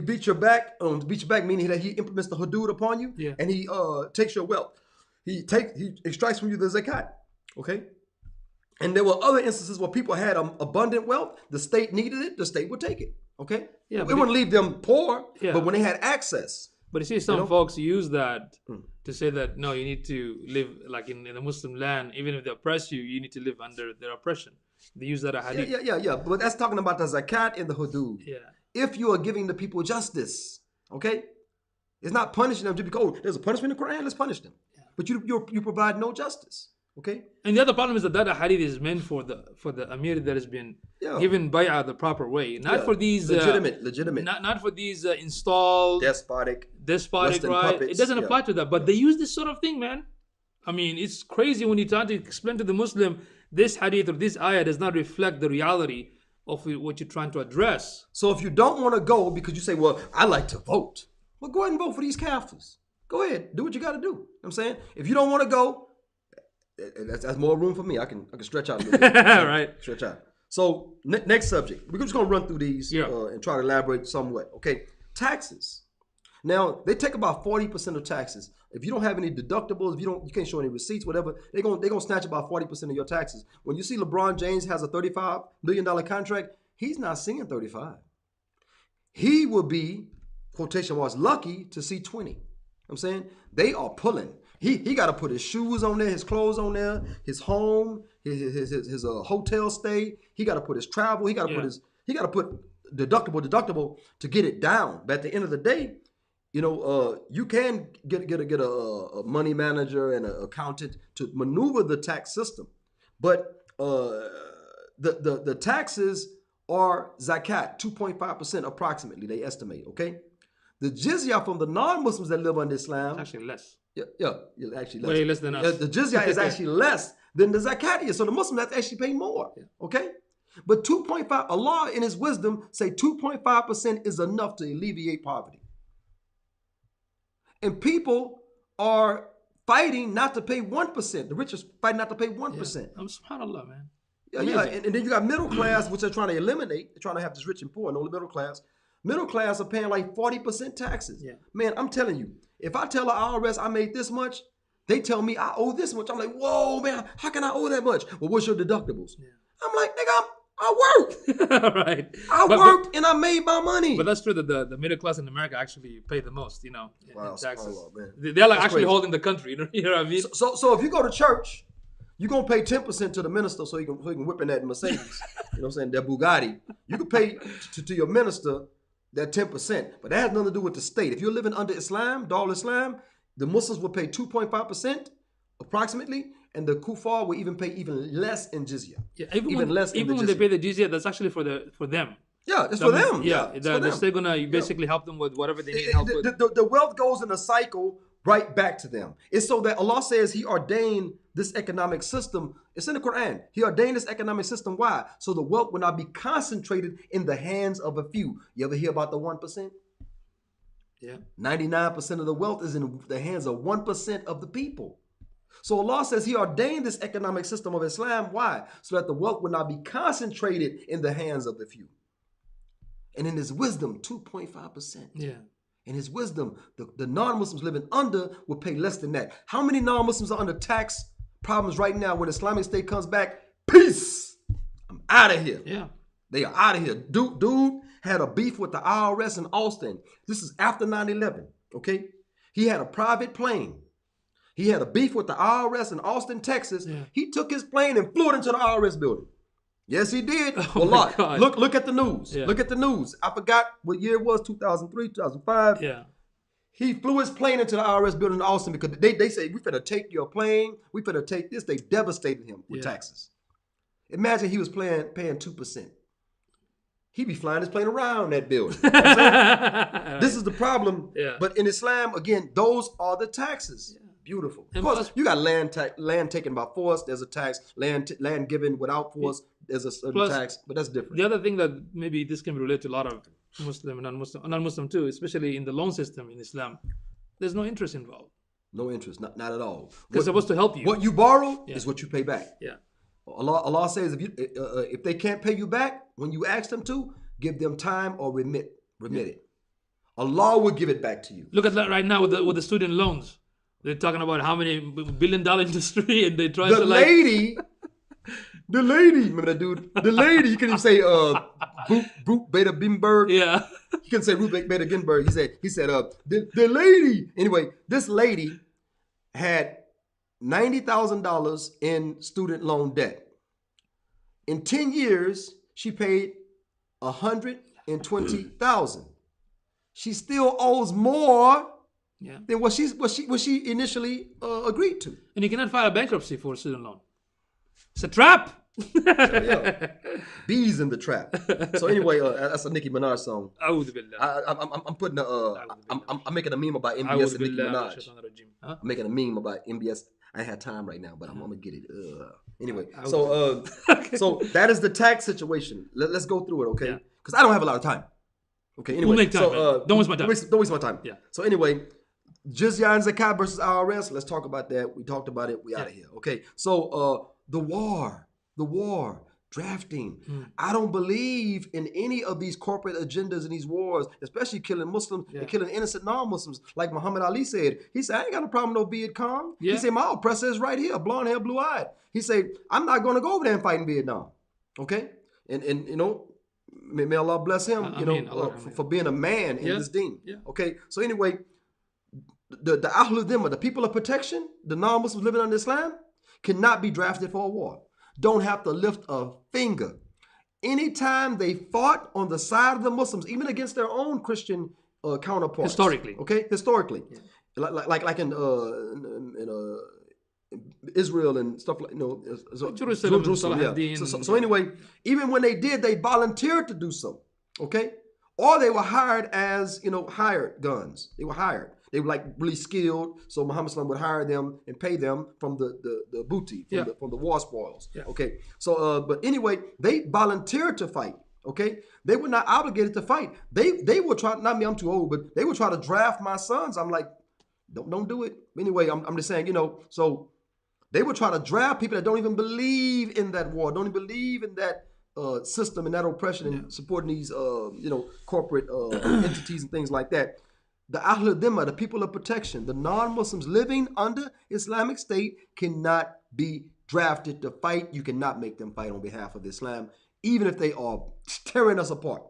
beats your back. Beats your back meaning that he implements the hudud upon you, and he takes your wealth. He extracts from you the zakat. Okay. And there were other instances where people had abundant wealth. The state needed it. The state would take it. Okay. Yeah. It wouldn't leave them poor, but when they had access. But you see, some folks use that to say that, no, you need to live like in a Muslim land. Even if they oppress you, you need to live under their oppression. They use that as hadith. Yeah. But that's talking about the zakat and the hudud. Yeah. If you are giving the people justice, okay? It's not punishing them just because, there's a punishment in the Quran, let's punish them. Yeah. But you provide no justice. Okay. And the other problem is that hadith is meant for the Amir that has been given bay'ah the proper way, not for these legitimate, not for these installed despotic, right? Puppets. It doesn't apply to that, but they use this sort of thing, man. I mean, it's crazy when you try to explain to the Muslim this hadith or this ayah does not reflect the reality of what you're trying to address. So if you don't want to go because you say, well, I like to vote, well, go ahead and vote for these kafirs. Go ahead, do what you got to do. You know what I'm saying, if you don't want to go. That's more room for me. I can stretch out a little bit. Right. Stretch out. So next subject. We're just going to run through these and try to elaborate somewhat. Okay. Taxes. Now, they take about 40% of taxes. If you don't have any deductibles, if you can't show any receipts, whatever, they're gonna snatch about 40% of your taxes. When you see LeBron James has a $35 million contract, he's not seeing 35. He will be, quotation marks, lucky to see 20. You know what I'm saying? They are pulling. He got to put his shoes on there, his clothes on there, his home, his hotel stay. He got to put his travel. He got to put deductible to get it down. But at the end of the day, you can get a money manager and an accountant to maneuver the tax system, but the taxes are zakat, 2.5% approximately, they estimate. Okay, the jizya from the non-Muslims that live under Islam, Actually less. actually less. Way less than us. The jizya is actually less than the zakat is, so the Muslims have to actually pay more. Okay, but 2.5, Allah in His wisdom say 2.5% is enough to alleviate poverty. And people are fighting not to pay 1%. The rich are fighting not to pay 1%. SubhanAllah, man. Yeah. And then you got middle class, which they're trying to eliminate. They're trying to have this rich and poor, and only middle class. Middle class are paying like 40% taxes. Yeah. Man, I'm telling you, if I tell the IRS I made this much, they tell me I owe this much. I'm like, whoa, man, how can I owe that much? Well, what's your deductibles? Yeah. I'm like, nigga, I worked. Right. I worked and I made my money. But that's true that the middle class in America actually pay the most, in taxes. Man. They're like That's actually crazy. holding the country. You know what I mean? So if you go to church, you're gonna pay 10% to the minister so he can whip in that Mercedes. You know what I'm saying? That Bugatti. You can pay to your minister that 10%, but that has nothing to do with the state. If you're living under Islam, Dar Islam, the Muslims will pay 2.5% approximately, and the kuffar will even pay even less in jizya. Yeah, even less. Even when they pay the jizya, that's actually for them. Yeah, it's for them. Yeah, it's they're for them. still gonna basically help them with whatever they need help with. The wealth goes in a cycle right back to them. It's so that Allah says He ordained this economic system. It's in the Quran. He ordained this economic system. Why? So the wealth will not be concentrated in the hands of a few. You ever hear about the 1%? Yeah. 99% of the wealth is in the hands of 1% of the people. So Allah says He ordained this economic system of Islam. Why? So that the wealth will not be concentrated in the hands of the few. And in His wisdom, 2.5%. Yeah. In His wisdom, the non-Muslims living under will pay less than that. How many non-Muslims are under tax problems right now when Islamic State comes back? Peace! I'm out of here. Yeah. They are out of here. Dude had a beef with the IRS in Austin. This is after 9/11, okay? He had a private plane. He had a beef with the IRS in Austin, Texas. Yeah. He took his plane and flew it into the IRS building. Yes, he did. Oh God. Look at the news. Yeah. Look at the news. I forgot what year it was, 2003, 2005. Yeah. He flew his plane into the IRS building in Austin because they say, we finna take your plane. We finna take this. They devastated him with taxes. Imagine he was paying 2%. He'd be flying his plane around that building. You know what I'm saying? This is the problem. Yeah. But in Islam, again, those are the taxes. Yeah. Beautiful. Of course, you got land taken by force. There's a tax. Land given without force. There's a certain tax. But that's different. The other thing that maybe this can relate to a lot of Muslim and non-Muslim too, especially in the loan system in Islam, there's no interest involved. No interest, not at all. It's supposed to help you. What you borrow is what you pay back. Yeah. Allah says if they can't pay you back when you ask them to, give them time or remit it. Allah will give it back to you. Look at that right now with the student loans. They're talking about how many $1 billion industry, and they try to the lady, remember that dude? The lady, you can even say Ruth Bader Ginsburg. Yeah. You can say Ruth Bader Ginsburg. He said the lady. Anyway, this lady had $90,000 in student loan debt. In 10 years, she paid $120,000. She still owes more than what she initially agreed to. And you cannot file a bankruptcy for a student loan. It's a trap. Bees in the trap. So anyway, that's a Nicki Minaj song. I'm putting I'm making a meme about MBS and Nicki Minaj. I'm making a meme about MBS. I ain't had time right now, but I'm gonna get it. Anyway, so that is the tax situation. Let's go through it, okay? Because I don't have a lot of time. Okay, anyway. We'll make time, don't waste my time. Don't waste my time. Yeah. So anyway, Jizya and Zakat versus IRS. Let's talk about that. We talked about it. We out of here. Okay. So the war, drafting. I don't believe in any of these corporate agendas in these wars, especially killing Muslims and killing innocent non-Muslims. Like Muhammad Ali said, he said, I ain't got no problem with no Vietcong. Yeah. He said, my oppressor is right here, blonde hair, blue eyed. He said, I'm not going to go over there and fight in Vietnam. Okay. And you know, may Allah bless him, for being a man in this deen. Yeah. Okay. So anyway, the Ahlul Dhimma, the people of protection, the non-Muslims living under Islam, cannot be drafted for a war. Don't have to lift a finger. Anytime they fought on the side of the Muslims, even against their own Christian counterparts. Historically. Okay? Historically. Yeah. Like in Israel and stuff like, Jerusalem, yeah. So anyway, even when they did, they volunteered to do so. Okay? Or they were hired as, hired guns. They were hired. They were like really skilled. So Muhammad SAW would hire them and pay them from the booty, from the war spoils. Yeah. Okay. So, but anyway, they volunteered to fight. Okay. They were not obligated to fight. They would try, not me, I'm too old, but they would try to draft my sons. I'm like, don't do it. Anyway, I'm just saying, so they would try to draft people that don't even believe in that war, don't even believe in that system and that oppression and supporting these, corporate entities and things like that. The Ahl Dhimma, the people of protection, the non-Muslims living under Islamic State cannot be drafted to fight. You cannot make them fight on behalf of Islam, even if they are tearing us apart.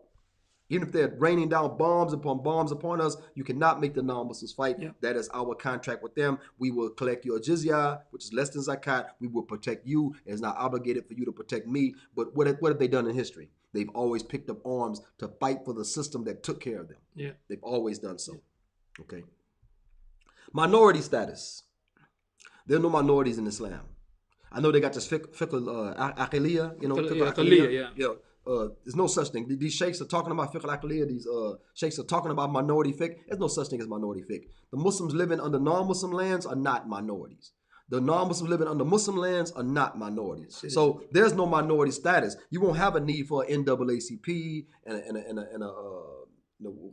Even if they're raining down bombs upon us, you cannot make the non-Muslims fight. Yeah. That is our contract with them. We will collect your jizya, which is less than zakat. We will protect you. It's not obligated for you to protect me. But what have they done in history? They've always picked up arms to fight for the system that took care of them. Yeah. They've always done so. Yeah. Okay. Minority status. There are no minorities in Islam. I know they got this fiqh al-aqliyah, fiqh al-aqliyah. Yeah. There's no such thing. These sheikhs are talking about fiqh al-aqliyah. These sheikhs are talking about minority fiqh. There's no such thing as minority fiqh. The Muslims living under non-Muslim lands are not minorities. The non-Muslims living under Muslim lands are not minorities. So there's no minority status. You won't have a need for an NAACP and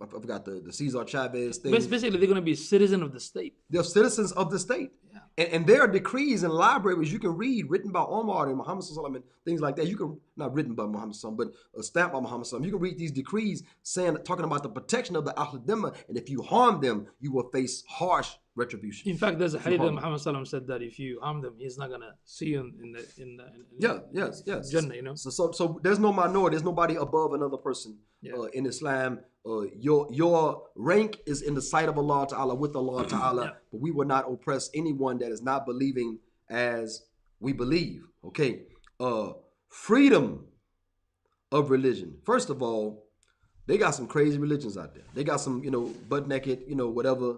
I forgot the Cesar Chavez thing. Basically, they're going to be citizens of the state. They're citizens of the state. Yeah. And there are decrees and libraries you can read written by Omar and Muhammad Sallallahu and things like that. You can, not written by Muhammad Sallallahu, but stamped by Muhammad Sallallahu. You can read these decrees talking about the protection of the Ahl Dhimma, and if you harm them, you will face harsh retribution. In fact, there's a hadith that Muhammad Sallallahu said that if you harm them, he's not going to see you in the Jannah, So there's no minority. There's nobody above another person in Islam. Your rank is in the sight of Allah Ta'ala with Allah Ta'ala, but we will not oppress anyone that is not believing as we believe. Okay. Freedom of religion. First of all, they got some crazy religions out there. They got some, butt naked, whatever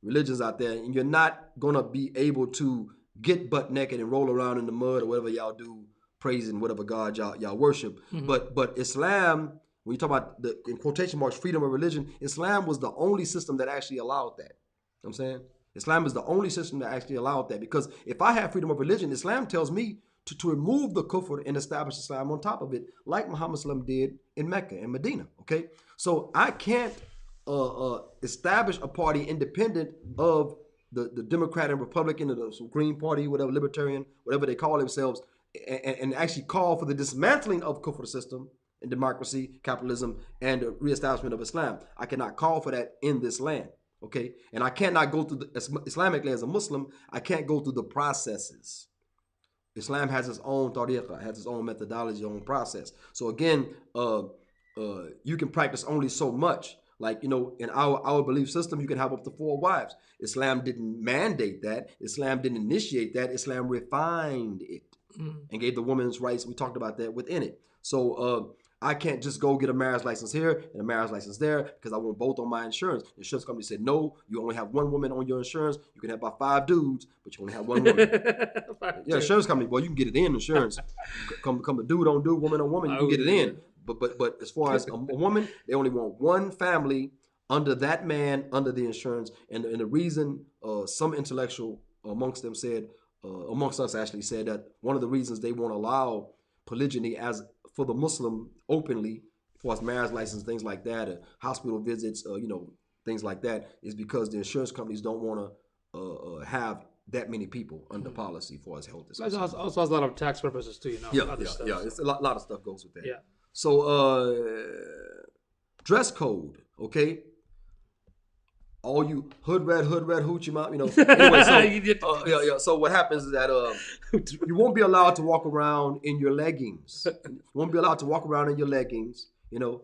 religions out there, and you're not gonna be able to get butt naked and roll around in the mud or whatever y'all do, praising whatever God y'all worship. Mm-hmm. But Islam, when you talk about the, in quotation marks, freedom of religion, Islam was the only system that actually allowed that. You know what I'm saying? Islam is the only system that actually allowed that, because if I have freedom of religion, Islam tells me to remove the kufr and establish Islam on top of it, like Muhammad Sallam did in Mecca and Medina. Okay, so I can't establish a party independent of the Democrat and Republican or the Green Party, whatever, Libertarian, whatever they call themselves, and actually call for the dismantling of kufr system and democracy, capitalism, and the reestablishment of Islam. I cannot call for that in this land. Okay, and I cannot go through Islamically as a Muslim. I can't go through the processes. Islam has its own tariqah, has its own methodology, own process. So again, you can practice only so much. Like, in our belief system, you can have up to 4 wives. Islam didn't mandate that. Islam didn't initiate that. Islam refined it and gave the woman's rights. We talked about that within it. So I can't just go get a marriage license here and a marriage license there because I want both on my insurance. The insurance company said, no, you only have 1 woman on your insurance. You can have about 5 dudes, but you only have 1 woman. Insurance company, boy, you can get it in insurance. Come a dude on dude, woman on woman, you can get it in. But as far as a woman, they only want 1 family under that man, under the insurance. And the reason some intellectual amongst them said, amongst us actually said that one of the reasons they won't allow polygyny as for the Muslim openly, as far as marriage license, things like that, hospital visits, things like that, is because the insurance companies don't want to have that many people under policy for as health is concerned. Also has a lot of tax purposes too, Yeah. It's a lot of stuff goes with that. Yeah. So dress code, okay. All you hood red hoochie mom, Anyway, so what happens is that you won't be allowed to walk around in your leggings. You won't be allowed to walk around in your leggings, and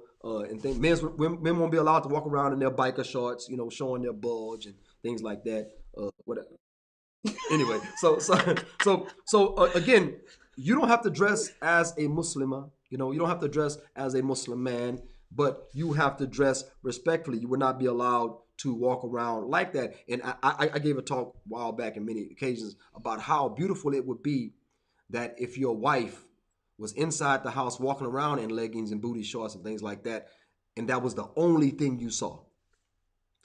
men won't be allowed to walk around in their biker shorts, showing their bulge and things like that. Whatever. Anyway, so again, you don't have to dress as a Muslimah. You don't have to dress as a Muslim man. but you have to dress respectfully. You would not be allowed to walk around like that. And I gave a talk a while back in many occasions about how beautiful it would be that if your wife was inside the house walking around in leggings and booty shorts and things like that, and that was the only thing you saw.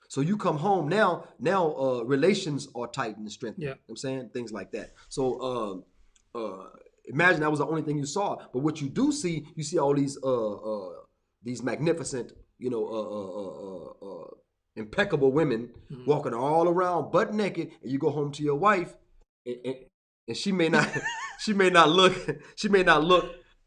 So you come home now relations are tightened and strengthened. Yeah. You know what I'm saying? Things like that. So imagine that was the only thing you saw. But what you do see, you see all these magnificent, impeccable women walking all around butt naked, and you go home to your wife, and she may not look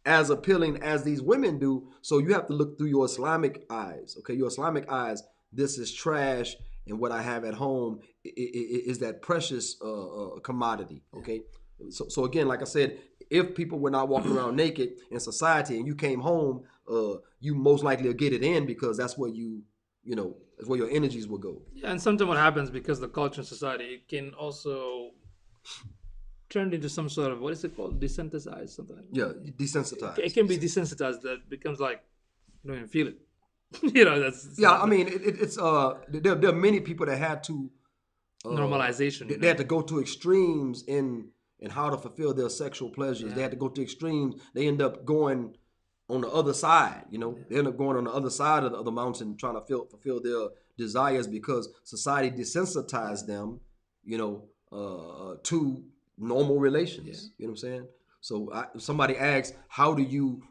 as appealing as these women do. So you have to look through your Islamic eyes. Okay, your Islamic eyes. This is trash, and what I have at home is that precious commodity. Okay, so again, like I said, if people were not walking around naked in society, and you came home, you most likely will get it in because that's where that's where your energies will go. Yeah, and sometimes what happens because the culture and society, it can also turn into some sort of, what is it called? Desensitized, something like that. Yeah, desensitized. It can be desensitized that becomes like, you don't even feel it. That's yeah. I mean, it's there are many people that had to normalization. They had to go to extremes in how to fulfill their sexual pleasures. Yeah. They had to go to extremes. They end up going on the other side. They end up going on the other side of the mountain trying to fulfill their desires because society desensitized them. To normal relations. Yeah. You know what I'm saying? So somebody asks, how do you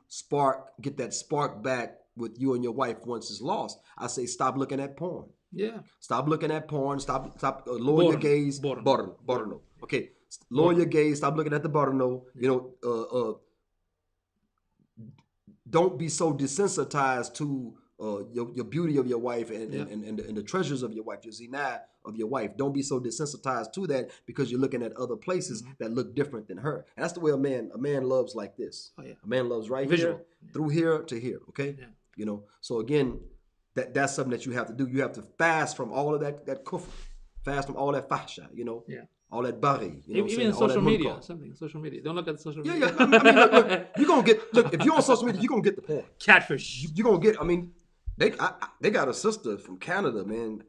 get that spark back with you and your wife once it's lost? I say, stop looking at porn. Yeah. Stop looking at porn. Stop lower your gaze. Borno. Okay. Lower your gaze. Stop looking at the borno. Don't be so desensitized to your beauty of your wife and the treasures of your wife, your zinah of your wife. Don't be so desensitized to that because you're looking at other places that look different than her. And that's the way a man loves like this. Oh, yeah. A man loves right Visual. Here, through here to here. Okay. Yeah. So again, that's something that you have to do. You have to fast from all of that kufr, fast from all that fahsha. Yeah. All that bari. Even social media. Social media. Don't look at social media. Yeah. I mean, look, you're gonna get. Look, if you're on social media, you're gonna get the porn. Catfish. You're gonna get. I mean. They got a sister from Canada, man.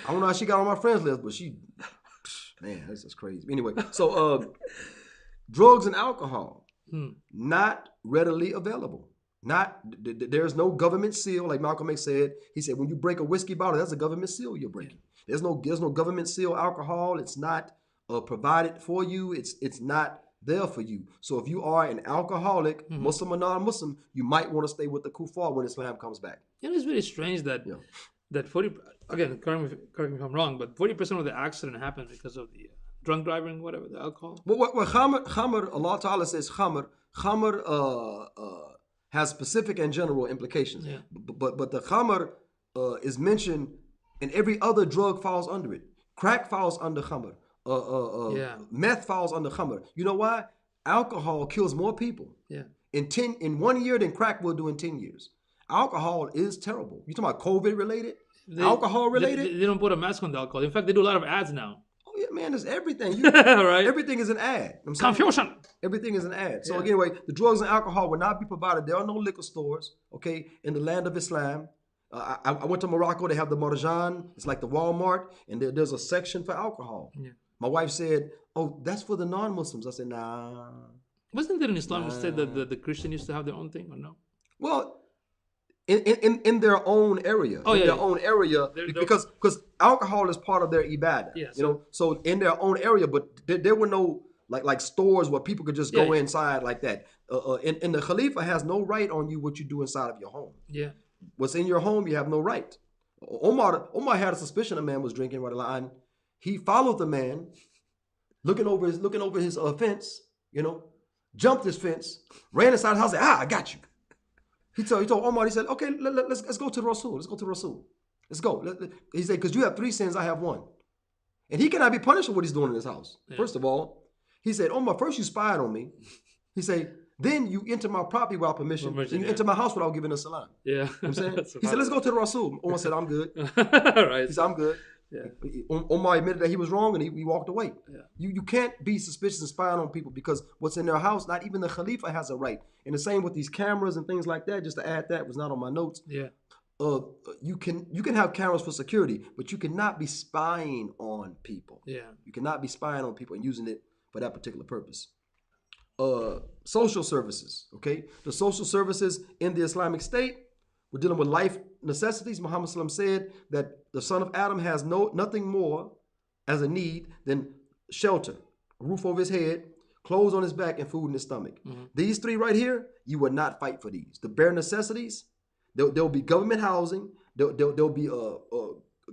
I don't know how she got on my friends list, but man, this is crazy. Anyway, so drugs and alcohol, not readily available. There's no government seal, like Malcolm X said. He said, when you break a whiskey bottle, that's a government seal you're breaking. There's no government seal alcohol. It's not provided for you. It's not there for you. So if you are an alcoholic, Muslim or non-Muslim, you might want to stay with the kuffar when Islam comes back. It's very strange that that 40, again, correct me if I'm wrong, but 40% of the accident happens because of the drunk driving, whatever, the alcohol. Well, what khamr, Allah Ta'ala says khamr has specific and general implications. Yeah. But the khamr is mentioned, and every other drug falls under it. Crack falls under khamr. Meth falls under khamr. You know why? Alcohol kills more people in 1 year than crack will do in 10 years. Alcohol is terrible. You talking about COVID related? Alcohol related? They don't put a mask on the alcohol. In fact, they do a lot of ads now. Oh yeah, man, there's everything. Right? Everything is an ad. Confusion. Everything is an ad. So anyway, the drugs and alcohol will not be provided. There are no liquor stores, okay, in the land of Islam. I went to Morocco. They have the Marjan. It's like the Walmart, and there's a section for alcohol. Yeah. My wife said, "Oh, that's for the non-Muslims." I said, "Nah." Wasn't there an Islamic state that the Christian used to have their own thing, or no? Well, in their own area, own area, because alcohol is part of their ibadah. Yeah, so in their own area, but there were no like stores where people could just go inside like that. And the Khalifa has no right on you what you do inside of your home. Yeah, what's in your home, you have no right. Omar had a suspicion a man was drinking right line. He followed the man, looking over his fence, jumped his fence, ran inside the house, said, I got you. He told Omar, he said, okay, let's go to the Rasul. Let's go to the Rasul. Let's go. He said, because you have 3 sins, I have 1. And he cannot be punished for what he's doing in his house. Yeah. First of all, he said, Omar, first you spied on me. He said, then you enter my property without permission. And you enter my house without giving a salam. Yeah. You know what I'm saying? He said, let's go to the Rasul. Omar said, I'm good. Right. He said, I'm good. Omar admitted that he was wrong and he walked away. Yeah. You can't be suspicious and spying on people because what's in their house, not even the Khalifa has a right. And the same with these cameras and things like that, just to add that, was not on my notes. Yeah. You can have cameras for security, but you cannot be spying on people. Yeah. You cannot be spying on people and using it for that particular purpose. Social services, okay? The social services in the Islamic State, we're dealing with life necessities. Muhammad SAW said that the son of Adam has nothing more as a need than shelter, a roof over his head, clothes on his back, and food in his stomach. Mm-hmm. These three right here, you would not fight for these. The bare necessities, there'll be government housing, there'll be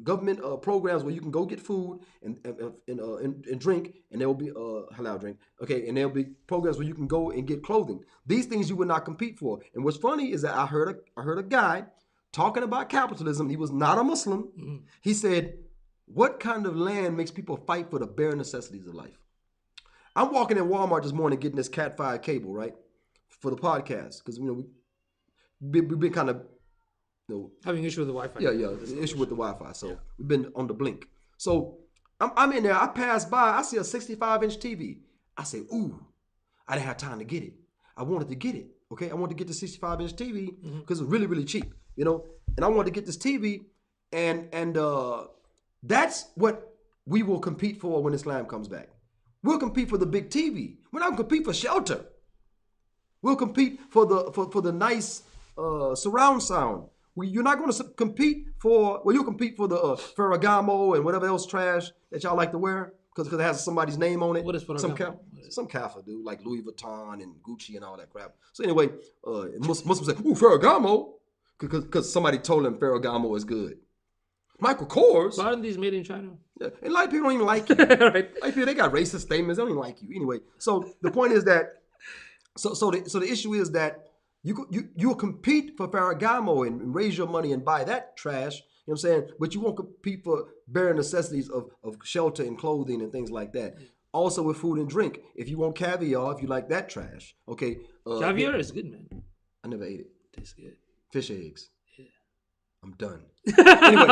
government programs where you can go get food and drink, and there will be halal drink. Okay, and there'll be programs where you can go and get clothing. These things you would not compete for. And what's funny is that I heard a guy talking about capitalism. He was not a Muslim. Mm-hmm. He said, "What kind of land makes people fight for the bare necessities of life?" I'm walking in Walmart this morning getting this Cat 5 cable, right, for the podcast, because we've been kind of having issue with the Wi-Fi. Yeah, the issue with the Wi-Fi. So we've been on the blink. So I'm in there. I pass by. I see a 65-inch TV. I say, "Ooh, I didn't have time to get it. I wanted to get it. Okay, I wanted to get the 65-inch TV because it's really, really cheap, And I wanted to get this TV, and that's what we will compete for when Islam comes back. We'll compete for the big TV. We're not going to compete for shelter. We'll compete for the nice surround sound. You're not going to compete for, you'll compete for the Ferragamo and whatever else trash that y'all like to wear because it has somebody's name on it. What is Ferragamo? Some kafir, dude, like Louis Vuitton and Gucci and all that crap. So anyway, Muslims say, "Ooh, Ferragamo," because somebody told them Ferragamo is good. Michael Kors. But aren't these made in China? Yeah, and a lot of people don't even like you. Right. Like people, they got racist statements. They don't even like you. Anyway, so the point is that, so the issue is that you'll compete for Ferragamo and raise your money and buy that trash, you know what I'm saying? But you won't compete for bare necessities of shelter and clothing and things like that. Also with food and drink. If you want caviar, if you like that trash, okay. Caviar is good, man. I never ate it. Tastes good. Fish eggs. Yeah. I'm done. Anyway,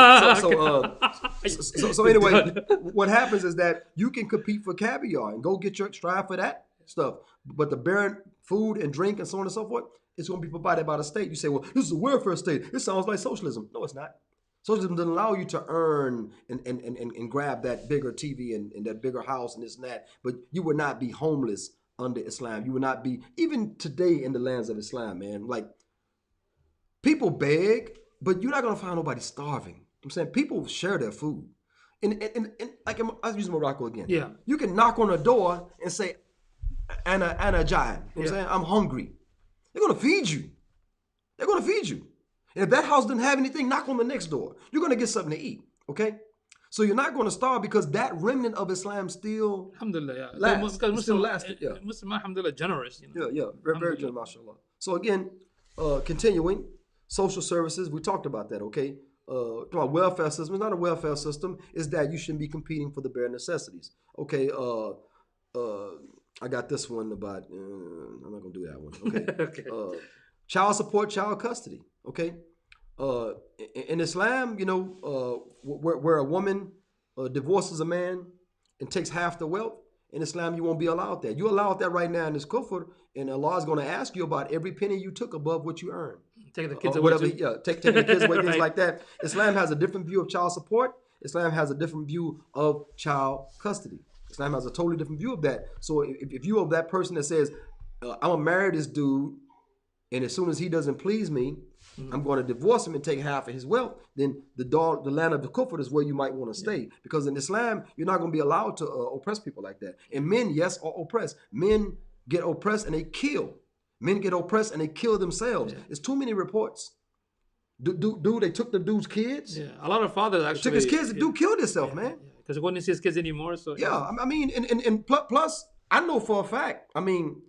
so anyway, what happens is that you can compete for caviar and go get your strive for that stuff. But the bare food and drink and so on and so forth, it's going to be provided by the state. You say, "Well, this is a welfare state. This sounds like socialism." No, it's not. Socialism doesn't allow you to earn and grab that bigger TV and that bigger house and this and that. But you would not be homeless under Islam. You would not be, even today in the lands of Islam, man. Like, people beg, but you're not going to find nobody starving. I'm saying people share their food. And like, I'll use Morocco again. Yeah. You can knock on a door and say, Ana Jai. You know what I'm saying? I'm hungry. They're going to feed you. They're going to feed you. And if that house doesn't have anything, knock on the next door. You're going to get something to eat, okay? So you're not going to starve because that remnant of Islam still Alhamdulillah, yeah. lasts. Because still lasted, yeah. Muslim, alhamdulillah, generous. Yeah, very generous, mashallah. So again, continuing, social services, we talked about that, okay? About welfare system, it's not a welfare system, it's that you shouldn't be competing for the bare necessities. Okay, I got this one about, I'm not going to do that one, okay? Okay. Child support, child custody, okay? In Islam, where a woman divorces a man and takes half the wealth, in Islam, you won't be allowed that. You're allowed that right now in this kufr, and Allah is going to ask you about every penny you took above what you earned. Take the kids away. Taking the kids away, things Right. like that. Islam has a different view of child support. Islam has a different view of child custody. Islam has a totally different view of that. So if you're that person that says, I'm going to marry this dude, and as soon as he doesn't please me, I'm going to divorce him and take half of his wealth, then the land of the kufr is where you might want to stay. Because in Islam, you're not going to be allowed to oppress people like that. And men, yes, are oppressed. Men get oppressed and they kill. Men get oppressed and they kill themselves. Yeah. There's too many reports. Dude, they took the dude's kids. Yeah, a lot of fathers actually took his kids. The dude killed himself, man. Because he wouldn't see his kids anymore. So yeah, I mean, and plus, I know for a fact. I mean,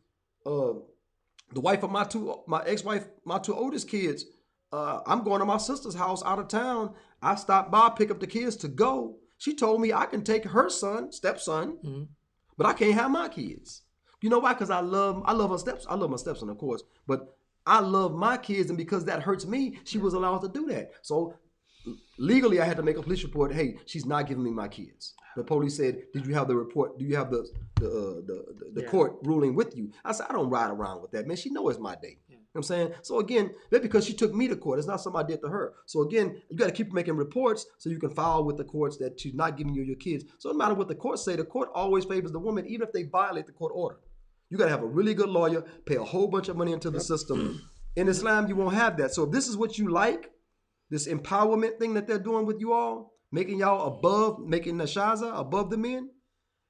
the wife of my ex-wife, my two oldest kids. I'm going to my sister's house out of town. I stopped by, pick up the kids to go. She told me I can take her stepson, but I can't have my kids. You know why? Because I love her steps. I love my stepson, of course, but I love my kids, and because that hurts me, she was allowed to do that. So legally, I had to make a police report. Hey, she's not giving me my kids. The police said, "Did you have the report? Do you have the court ruling with you?" I said, "I don't ride around with that, man. She knows it's my day." You know what I'm saying? So again, that's because she took me to court. It's not something I did to her. So again, you got to keep making reports so you can file with the courts that she's not giving you your kids. So no matter what the courts say, the court always favors the woman, even if they violate the court order. You got to have a really good lawyer, pay a whole bunch of money into the system. In Islam, you won't have that. So if this is what you like, this empowerment thing that they're doing with you all, making y'all above, making the shaza above the men,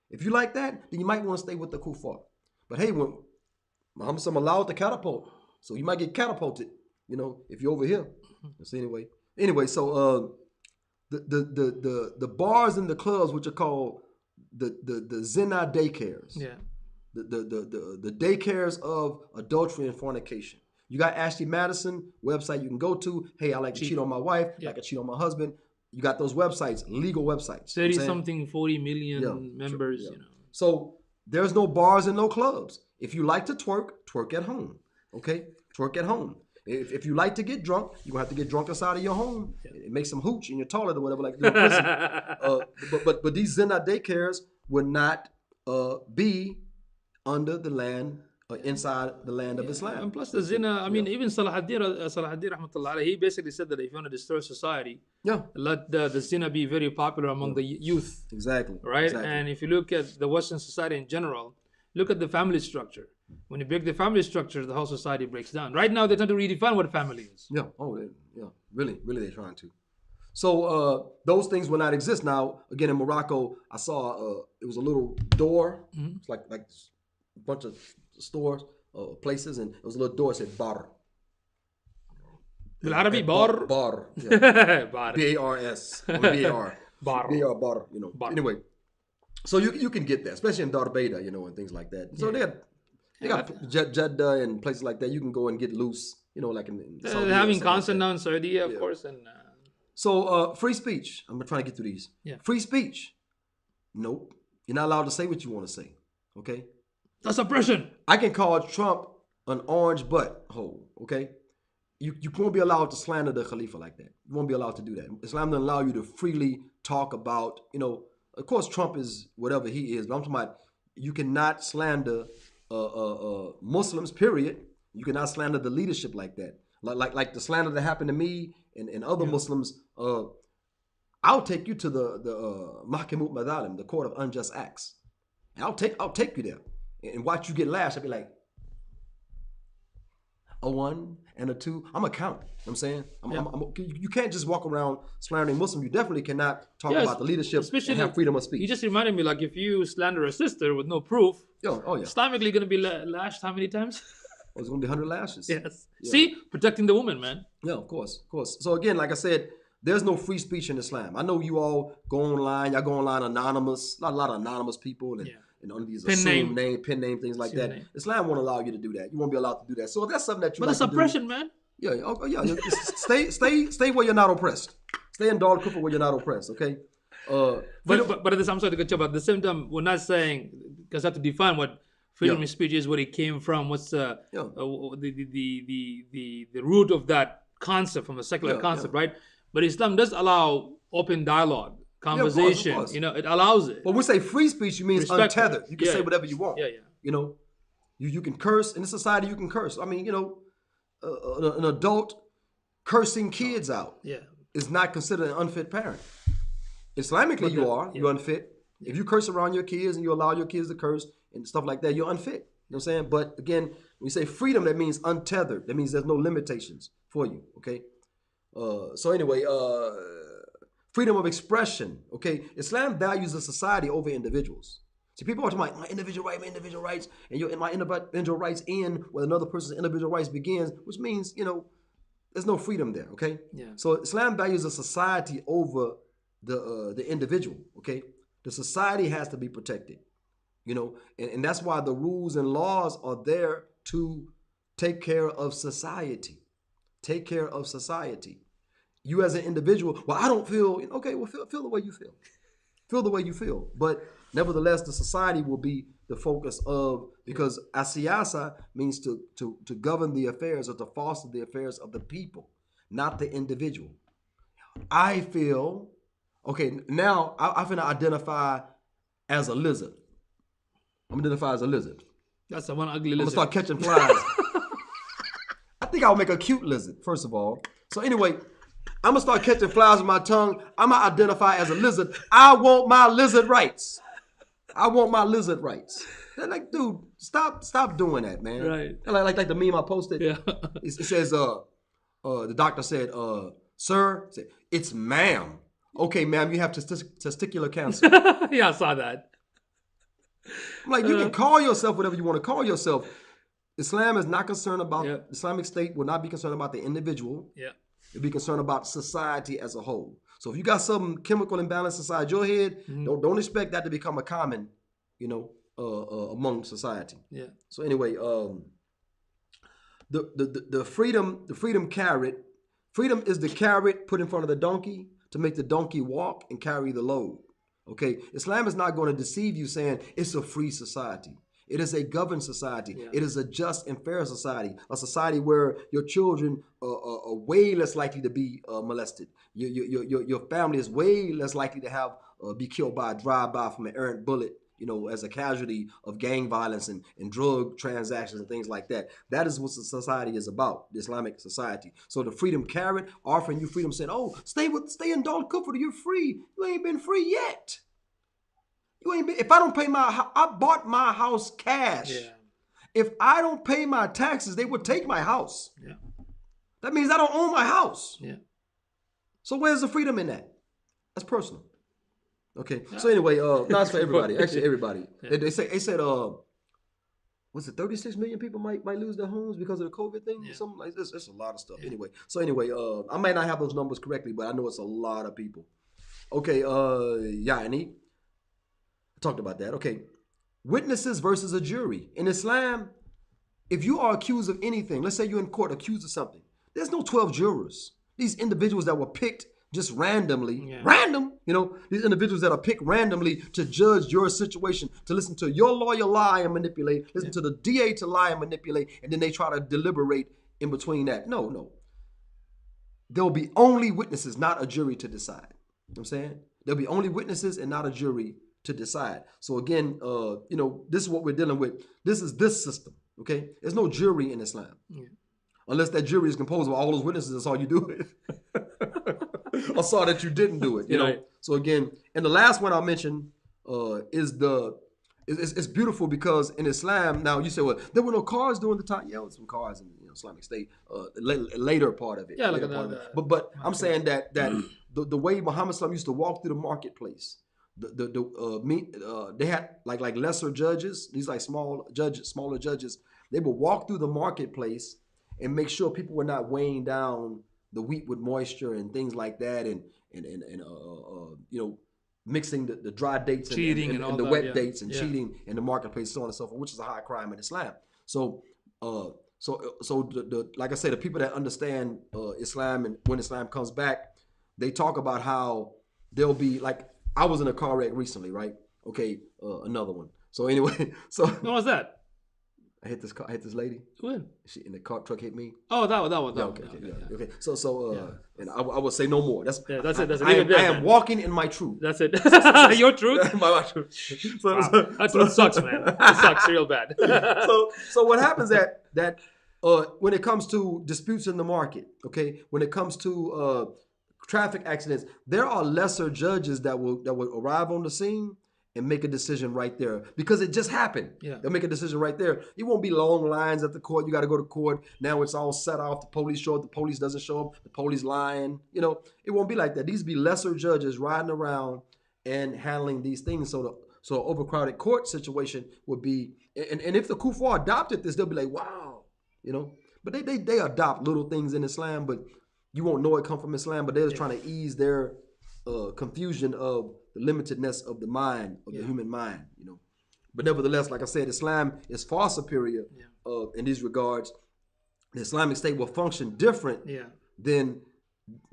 if you like that, then you might want to stay with the kuffar. But hey, when Muhammad allowed the catapult, so you might get catapulted, you know, if you're over here. So anyway, so the bars and the clubs, which are called the zina daycares, the daycares of adultery and fornication. You got Ashley Madison website you can go to. Hey, I like to cheat on my wife. I like to cheat on my husband. You got those websites, legal websites. 40 million members. You know. So there's no bars and no clubs. If you like to twerk at home. Okay, twerk at home. If you like to get drunk, you're gonna have to get drunk inside of your home. Make some hooch in your toilet or whatever, like in prison. But these zina daycares would not be under the land. Inside the land of Islam. And plus the zina, I mean, even Salahuddin rahmatullah alayhi, he basically said that if you want to destroy society, let the zina be very popular among the youth. Exactly. Right? Exactly. And if you look at the Western society in general, look at the family structure. When you break the family structure, the whole society breaks down. Right now, they're trying to redefine what family is. Yeah. Oh, yeah. Really, they're trying to. So those things will not exist now. Again, in Morocco, I saw it was a little door. It's like a bunch of stores, places, and it was a little door that said bar. بالعربي bar. Bar. Yeah. B-A-R-S. B-A-R. Bar. B-A-R, bar, you know. Bar. Anyway, so you can get that, especially in Darbeda, you know, and things like that. So they got Jeddah and places like that. You can go and get loose, you know, like in Saudi. They're having constant now in Saudi, of course. And so free speech. I'm trying to get through these. Yeah. Free speech. Nope. You're not allowed to say what you want to say. Okay. That's oppression. I can call Trump an orange butt hole, okay? You won't be allowed to slander the Khalifa like that. You won't be allowed to do that. Islam doesn't allow you to freely talk about, you know, of course Trump is whatever he is, but I'm talking about you cannot slander Muslims, period. You cannot slander the leadership like that. Like the slander that happened to me and other Muslims. I'll take you to the Mahkamut Madalim, the court of unjust acts. I'll take you there. And watch you get lashed. I'll be like, a 1 and a 2. I'm a count. You know what I'm saying? You can't just walk around slandering Muslims. You definitely cannot talk about the leadership and have freedom of speech. You just reminded me, like, if you slander a sister with no proof, Islamically going to be lashed how many times? Oh, it's going to be 100 lashes. Yes. Yeah. See? Protecting the woman, man. Yeah, of course. So again, like I said, there's no free speech in Islam. I know you all go online. Y'all go online anonymous. A lot of anonymous people. And on these pen name, things like that. Islam won't allow you to do that. You won't be allowed to do that. So if that's something that you but like it's oppression, man. Yeah. Stay where you're not oppressed. Stay in Dogcoffer where you're not oppressed. Okay. But at the same time, we're not saying, because I have to define what freedom of speech is, where it came from, what's the root of that concept from a secular concept, right? But Islam does allow open dialogue. Conversation, of course. You know, it allows it. But when we say free speech, you mean untethered. You can say whatever you want. Yeah. You know, you can curse in this society. You can curse. I mean, you know, an adult cursing kids out is not considered an unfit parent. Islamically, you're unfit. If you curse around your kids and you allow your kids to curse and stuff like that, you're unfit. You know what I'm saying? But again, when you say freedom, that means untethered. That means there's no limitations for you. Okay. So anyway, freedom of expression, okay? Islam values the society over individuals. See, people are talking about my individual rights, and my individual rights end where another person's individual rights begins, which means, you know, there's no freedom there, okay? Yeah. So Islam values the society over the individual, okay? The society has to be protected, you know, and that's why the rules and laws are there to take care of society. Take care of society. You as an individual, well, I don't feel, okay, well, feel the way you feel. Feel the way you feel. But nevertheless, the society will be the focus of, because asiyasa means to govern the affairs or to foster the affairs of the people, not the individual. I feel, okay, now I'm finna identify as a lizard. I'm gonna identify as a lizard. That's the one ugly I'm gonna lizard. start catching flies. I think I'll make a cute lizard, first of all. So anyway, I'm gonna start catching flies with my tongue. I'm gonna identify as a lizard. I want my lizard rights. I want my lizard rights. They're like, dude, stop doing that, man. Right. Like the meme I posted. Yeah. It says, the doctor said, sir, said, it's ma'am. Okay, ma'am, you have testicular cancer. Yeah, I saw that. I'm like, you can call yourself whatever you want to call yourself. Islam is not concerned about, Yeah. Islamic State will not be concerned about the individual. Yeah. It'll be concerned about society as a whole. So if you got some chemical imbalance inside your head, don't expect that to become a common, among society. Yeah. So anyway, the freedom carrot, freedom is the carrot put in front of the donkey to make the donkey walk and carry the load. Okay, Islam is not going to deceive you saying it's a free society. It is a governed society. Yeah. It is a just and fair society. A society where your children are way less likely to be molested. Your family is way less likely to have be killed by a drive-by from an errant bullet, as a casualty of gang violence and drug transactions and things like that. That is what the society is about, the Islamic society. So the freedom carrot, offering you freedom, saying, oh, stay in Dogcoffer, you're free. You ain't been free yet. If I don't pay I bought my house cash. Yeah. If I don't pay my taxes, they would take my house. Yeah. That means I don't own my house. Yeah. So where's the freedom in that? That's personal. Okay. So anyway, no, it's for everybody. Actually, everybody. Yeah. They said, was it 36 million people might lose their homes because of the COVID thing? Yeah. Something like this. It's a lot of stuff. Anyway. So anyway, I might not have those numbers correctly, but I know it's a lot of people. Okay. Yani. Talked about that. Okay. Witnesses versus a jury. In Islam, if you are accused of anything, let's say you're in court accused of something, there's no 12 jurors. These individuals that were picked just randomly, these individuals that are picked randomly to judge your situation, to listen to your lawyer lie and manipulate, listen to the DA to lie and manipulate, and then they try to deliberate in between that. No. There'll be only witnesses, not a jury to decide. You know what I'm saying? There'll be only witnesses and not a jury to decide. So again, this is what we're dealing with. This is this system, okay? There's no jury in Islam. Yeah. Unless that jury is composed of all those witnesses, that's all you do it. Or saw that you didn't do it, you know? So again, and the last one I'll mention is it's beautiful because in Islam, now you say, well, there were no cars during the time. Yeah, there was some cars in Islamic State, later part of it. Yeah, but I'm saying that the way Muhammad Sallam used to walk through the marketplace, they had like lesser judges, these like smaller judges. They would walk through the marketplace and make sure people were not weighing down the wheat with moisture and things like that, and mixing the dry dates cheating and the wet dates and cheating in the marketplace, so on and so forth, which is a high crime in Islam. So like I say, the people that understand Islam, and when Islam comes back, they talk about how there'll be, like, I was in a car wreck recently, right? Okay, another one. So anyway, What was that? I hit this lady. When? She in the truck hit me. Oh, that one. Okay. So and I will say no more. That's it. I am walking in my truth. That's it. Your truth. my truth. That truth sucks, man. It sucks real bad. so what happens that when it comes to disputes in the market, okay, when it comes to traffic accidents, there are lesser judges that will arrive on the scene and make a decision right there because it just happened. Yeah. They'll make a decision right there. It won't be long lines at the court. You got to go to court. Now it's all set off. The police show up. The police doesn't show up. The police lying. It won't be like that. These be lesser judges riding around and handling these things. So an overcrowded court situation would be, and if the kuffar adopted this, they'll be like, wow, But they adopt little things in Islam, but you won't know it come from Islam. But they're just trying to ease their confusion of the limitedness of the mind, of the human mind, But nevertheless, like I said, Islam is far superior in these regards. The Islamic State will function different than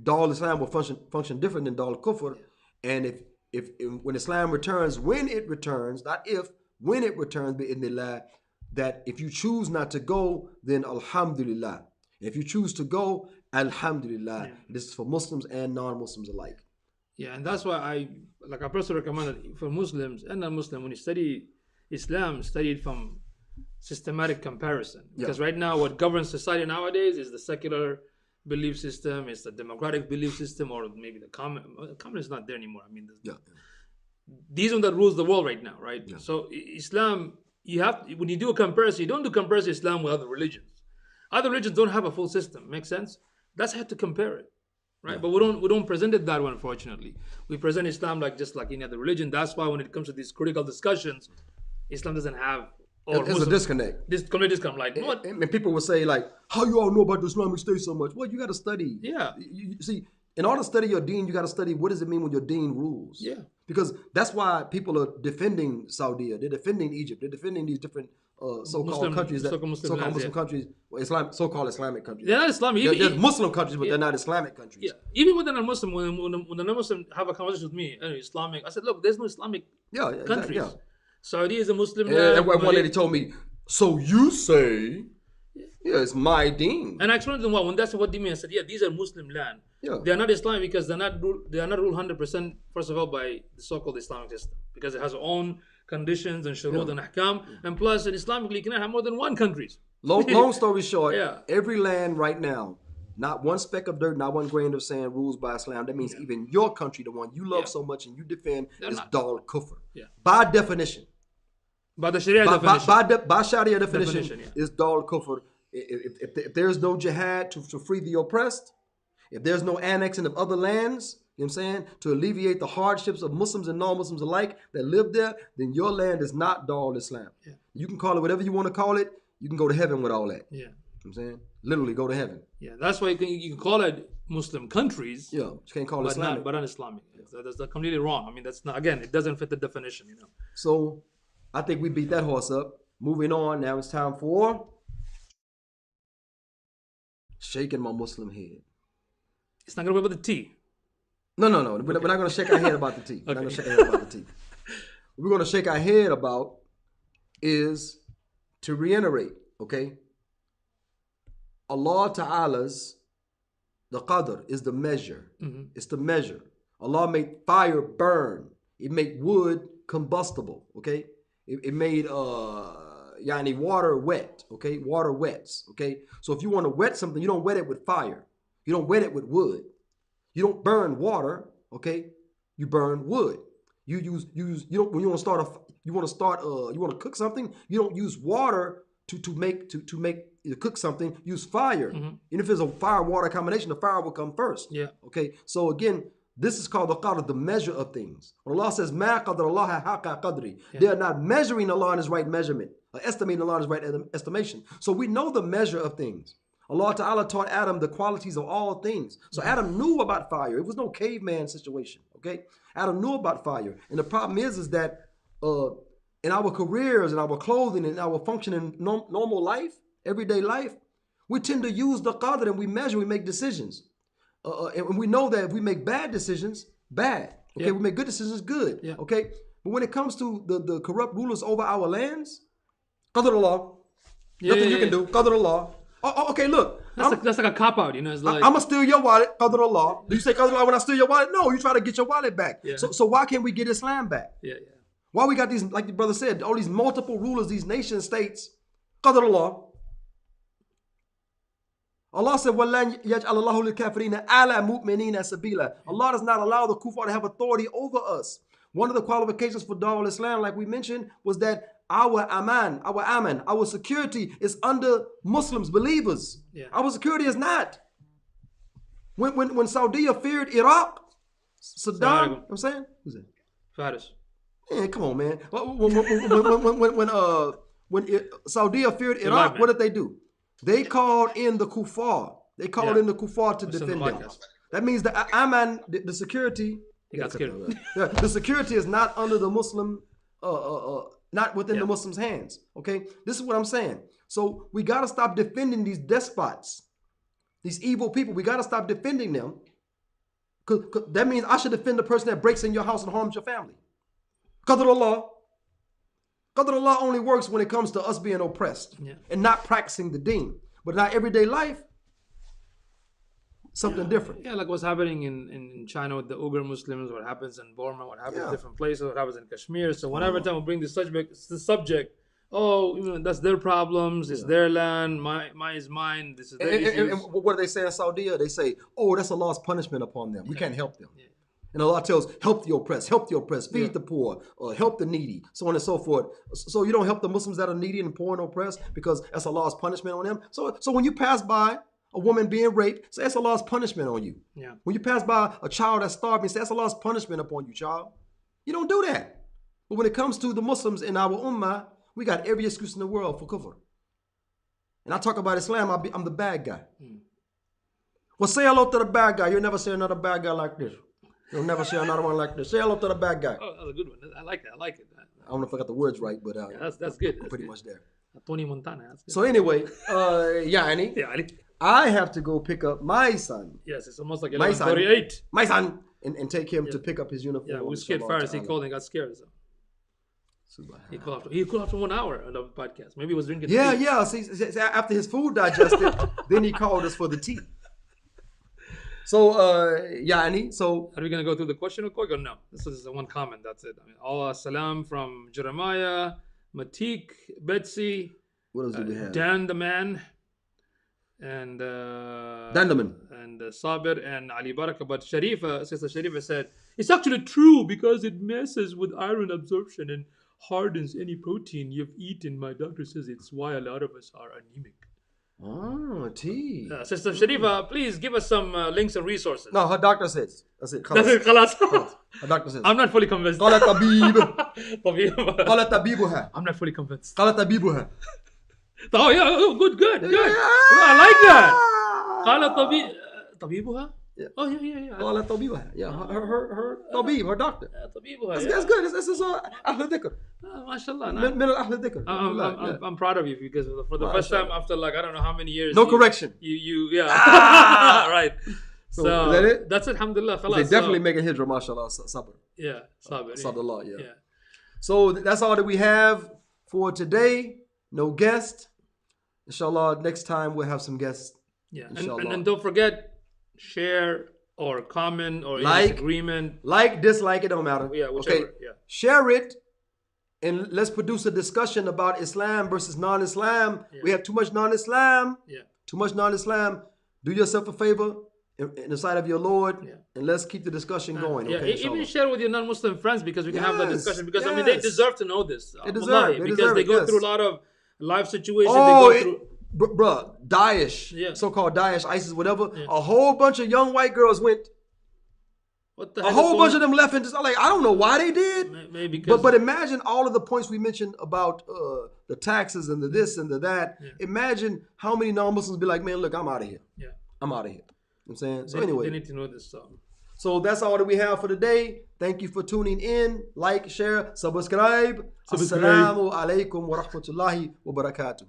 Dar al-Islam will function different than Dogcoffer. And if when Islam returns, when it returns, bi'idhnillah, that if you choose not to go, then alhamdulillah. If you choose to go Alhamdulillah. This is for Muslims and non-Muslims alike. Yeah, and that's why I personally recommend that for Muslims and non-Muslim, when you study Islam, study it from systematic comparison. Because right now, what governs society nowadays is the secular belief system, it's the democratic belief system, or maybe the common is not there anymore. I mean, these are that rules the world right now, right? Yeah. So Islam, you have, when you do a comparison, you don't do comparison Islam with other religions. Other religions don't have a full system. Make sense? That's how to compare it, right? Yeah. But we don't present it that way, unfortunately. We present Islam just like any other religion. That's why when it comes to these critical discussions, Islam doesn't have. There's a disconnect. This complete disconnect. Like, what? And people will say, like, how you all know about the Islamic State so much? Well, you got to study. Yeah. You see, in order to study your deen, you got to study what does it mean when your deen rules. Yeah. Because that's why people are defending Saudi. They're defending Egypt. They're defending these different so-called countries, so-called Muslim countries, so-called Islamic countries. They're not Islamic. They're Muslim countries, but they're not Islamic countries. Yeah. Even with a non-Muslim, when the non-Muslim have a conversation with me, Islamic, I said, look, there's no Islamic countries. Yeah. Saudi is a Muslim land. And one lady told me, so you say, it's my deen. And I explained to them, when that's what they mean, I said, these are Muslim land. Yeah. They are not Islamic because they are not ruled 100%, first of all, by the so-called Islamic system. Because it has its own conditions and shurut and ahkam. And plus, in Islamically, you cannot have more than one country. Long story short, every land right now, not one speck of dirt, not one grain of sand rules by Islam. That means even your country, the one you love so much and you defend, is Dogcoffer. Yeah. By definition. By the Sharia definition. By Sharia definition is Dogcoffer. If there's no jihad to free the oppressed, if there's no annexing of other lands, you know what I'm saying, to alleviate the hardships of Muslims and non-Muslims alike that live there, then your land is not Dar Islam. Yeah. You can call it whatever you want to call it. You can go to heaven with all that. Yeah. You know what I'm saying? Literally go to heaven. Yeah, that's why you can call it Muslim countries. Yeah, you can't call it Islamic. But not Islamic. Yeah. That's completely wrong. I mean, that's not, again, it doesn't fit the definition, So I think we beat that horse up. Moving on, now it's time for shaking my Muslim head. It's not going to be about the tea. No. We're not going to shake our head about the tea. We're not going to shake our head about the tea. What we're going to shake our head about is to reiterate, okay? Allah Ta'ala's, the qadr is the measure. Mm-hmm. It's the measure. Allah made fire burn. It made wood combustible, okay? It made water wet, okay? Water wets, okay? So if you want to wet something, you don't wet it with fire. You don't wet it with wood. You don't burn water, okay? You burn wood. You don't when you want to cook something, you don't use water to cook something, use fire. Mm-hmm. And if there's a fire water combination, the fire will come first. Yeah. Okay. So again, this is called the qadr, the measure of things. When Allah says, Ma qadr Allah haqqa qadri. They are not measuring Allah in his right measurement, or estimating Allah in his right estimation. So we know the measure of things. Allah Ta'ala taught Adam the qualities of all things. So Adam knew about fire. It was no caveman situation, okay? Adam knew about fire. And the problem is that in our careers, in our clothing, in our functioning normal life, everyday life, we tend to use the qadr and we measure, we make decisions. And we know that if we make bad decisions, bad. Okay, we make good decisions, good. Yeah. Okay? But when it comes to the corrupt rulers over our lands, qadr Allah, nothing you can do, qadr Allah. Oh, okay, look. That's like a cop-out, It's like, I'm going to steal your wallet, qadr Allah. Do you say qadr Allah when I steal your wallet? No, you try to get your wallet back. Yeah. So why can't we get Islam back? Yeah. Why we got these, like the brother said, all these multiple rulers, these nation states, qadr Allah. Allah said, وَلَنْ يَجْعَلَ اللَّهُ لِلْكَافِرِينَ عَلَى مُؤْمِنِينَ سَبِيلًا. Allah does not allow the kuffar to have authority over us. One of the qualifications for Dar al-Islam, like we mentioned, was that our security is under Muslims, believers. Yeah. Our security is not. When Saudi feared Iraq, Saddam, I'm saying, who's that? Fattis. Man, come on, man. When Saudi feared Iraq, what did they do? They called in the kuffar. They called in the kuffar to defend them. That means the Aman, the security. The security is not under the Muslim. Not within the Muslims' hands. Okay, this is what I'm saying. So we gotta stop defending these despots, these evil people. We gotta stop defending them. Cause that means I should defend the person that breaks in your house and harms your family. Qadr Allah. Qadr Allah only works when it comes to us being oppressed and not practicing the deen. But in our everyday life, something different. Yeah, like what's happening in China with the Uyghur Muslims, what happens in Burma, what happens in different places, what happens in Kashmir. So whenever time we bring this subject, oh, that's their problems, it's their land, mine is mine, this is their issues. And what do they say in Saudi? They say, oh, that's Allah's punishment upon them. We can't help them. Yeah. And Allah tells, help the oppressed, feed the poor, help the needy, so on and so forth. So you don't help the Muslims that are needy and poor and oppressed because that's Allah's punishment on them. So when you pass by a woman being raped, say that's Allah's punishment on you. Yeah. When you pass by a child that's starving, say that's Allah's punishment upon you, child. You don't do that. But when it comes to the Muslims in our ummah, we got every excuse in the world for kufr. And I talk about Islam, I'm the bad guy. Well, say hello to the bad guy. You'll never see another bad guy like this. You'll never see another one like this. Say hello to the bad guy. Oh, that's a good one. I like that. I like it. I don't know if I got the words right, but that's good. I'm pretty much there. Tony Montana. That's good. So anyway, Yani, I have to go pick up my son. Yes, it's almost like 11:48. My son, and take him to pick up his uniform. Yeah, we scared Fattis. He called and got scared. So. He called after 1 hour on the podcast. Maybe he was drinking. Yeah. See, after his food digested, then he called us for the tea. So, Yani, so... Are we going to go through the question real quick or no? This is one comment, that's it. I mean, Allah salam from Jeremiah, Matik, Betsy. What else do we have? Dan the man. And... Dan the man. And Sabir and Ali Baraka. But Sharifa, Sister Sharifa said, it's actually true because it messes with iron absorption and hardens any protein you've eaten. My doctor says it's why a lot of us are anemic. Oh, tea. Sister Sharifa, please give us some links and resources. No, her doctor says. That's it. That's it, khalas. Her doctor says. I'm not fully convinced. قال طبيب. طبيب. قال طبيبها. I'm not fully convinced. قال طبيبها. Oh yeah, oh, good. Yeah. I like that. قال طبيبها. Yeah. Oh yeah. قال طبيبها. Yeah, her طبيب, her doctor. طبيبها. That's good. This is أهل ذكر. MashaAllah. من أهل الذكر. I'm proud of you because for the first time after like I don't know how many years. No correction. You right. So is that it? That's it. Alhamdulillah. Khalas. They definitely making hijrah, mashallah, sabr. Yeah, sabr. Sabdullah, yeah. So that's all that we have for today. No guest. Inshallah, next time we'll have some guests. Yeah, and don't forget, share or comment or disagreement. Like, dislike, it don't matter. Yeah, whichever. Okay. Yeah. Share it and let's produce a discussion about Islam versus non-Islam. Yeah. We have too much non-Islam. Yeah. Too much non-Islam. Do yourself a favor in the sight of your Lord, and let's keep the discussion going. Yeah, okay, even share with your non-Muslim friends because we can have that discussion. Because I mean, they yes. deserve to know this. They deserve it. Because they go through a lot of life situations. Oh, they go through. Bruh, Daesh, so-called Daesh, ISIS, whatever. A whole bunch of young white girls went. What the a whole bunch of them left and just like I don't know why they did. Maybe because but imagine all of the points we mentioned about the taxes and the this and the that. Yeah. Imagine how many non-Muslims be like, man, look, I'm out of here. Yeah, I'm out of here. You know what I'm saying? So anyway, they need to know this stuff. So that's all that we have for today. Thank you for tuning in. Like, share, subscribe. Assalamu alaikum wa rahmatullahi wa barakatuh.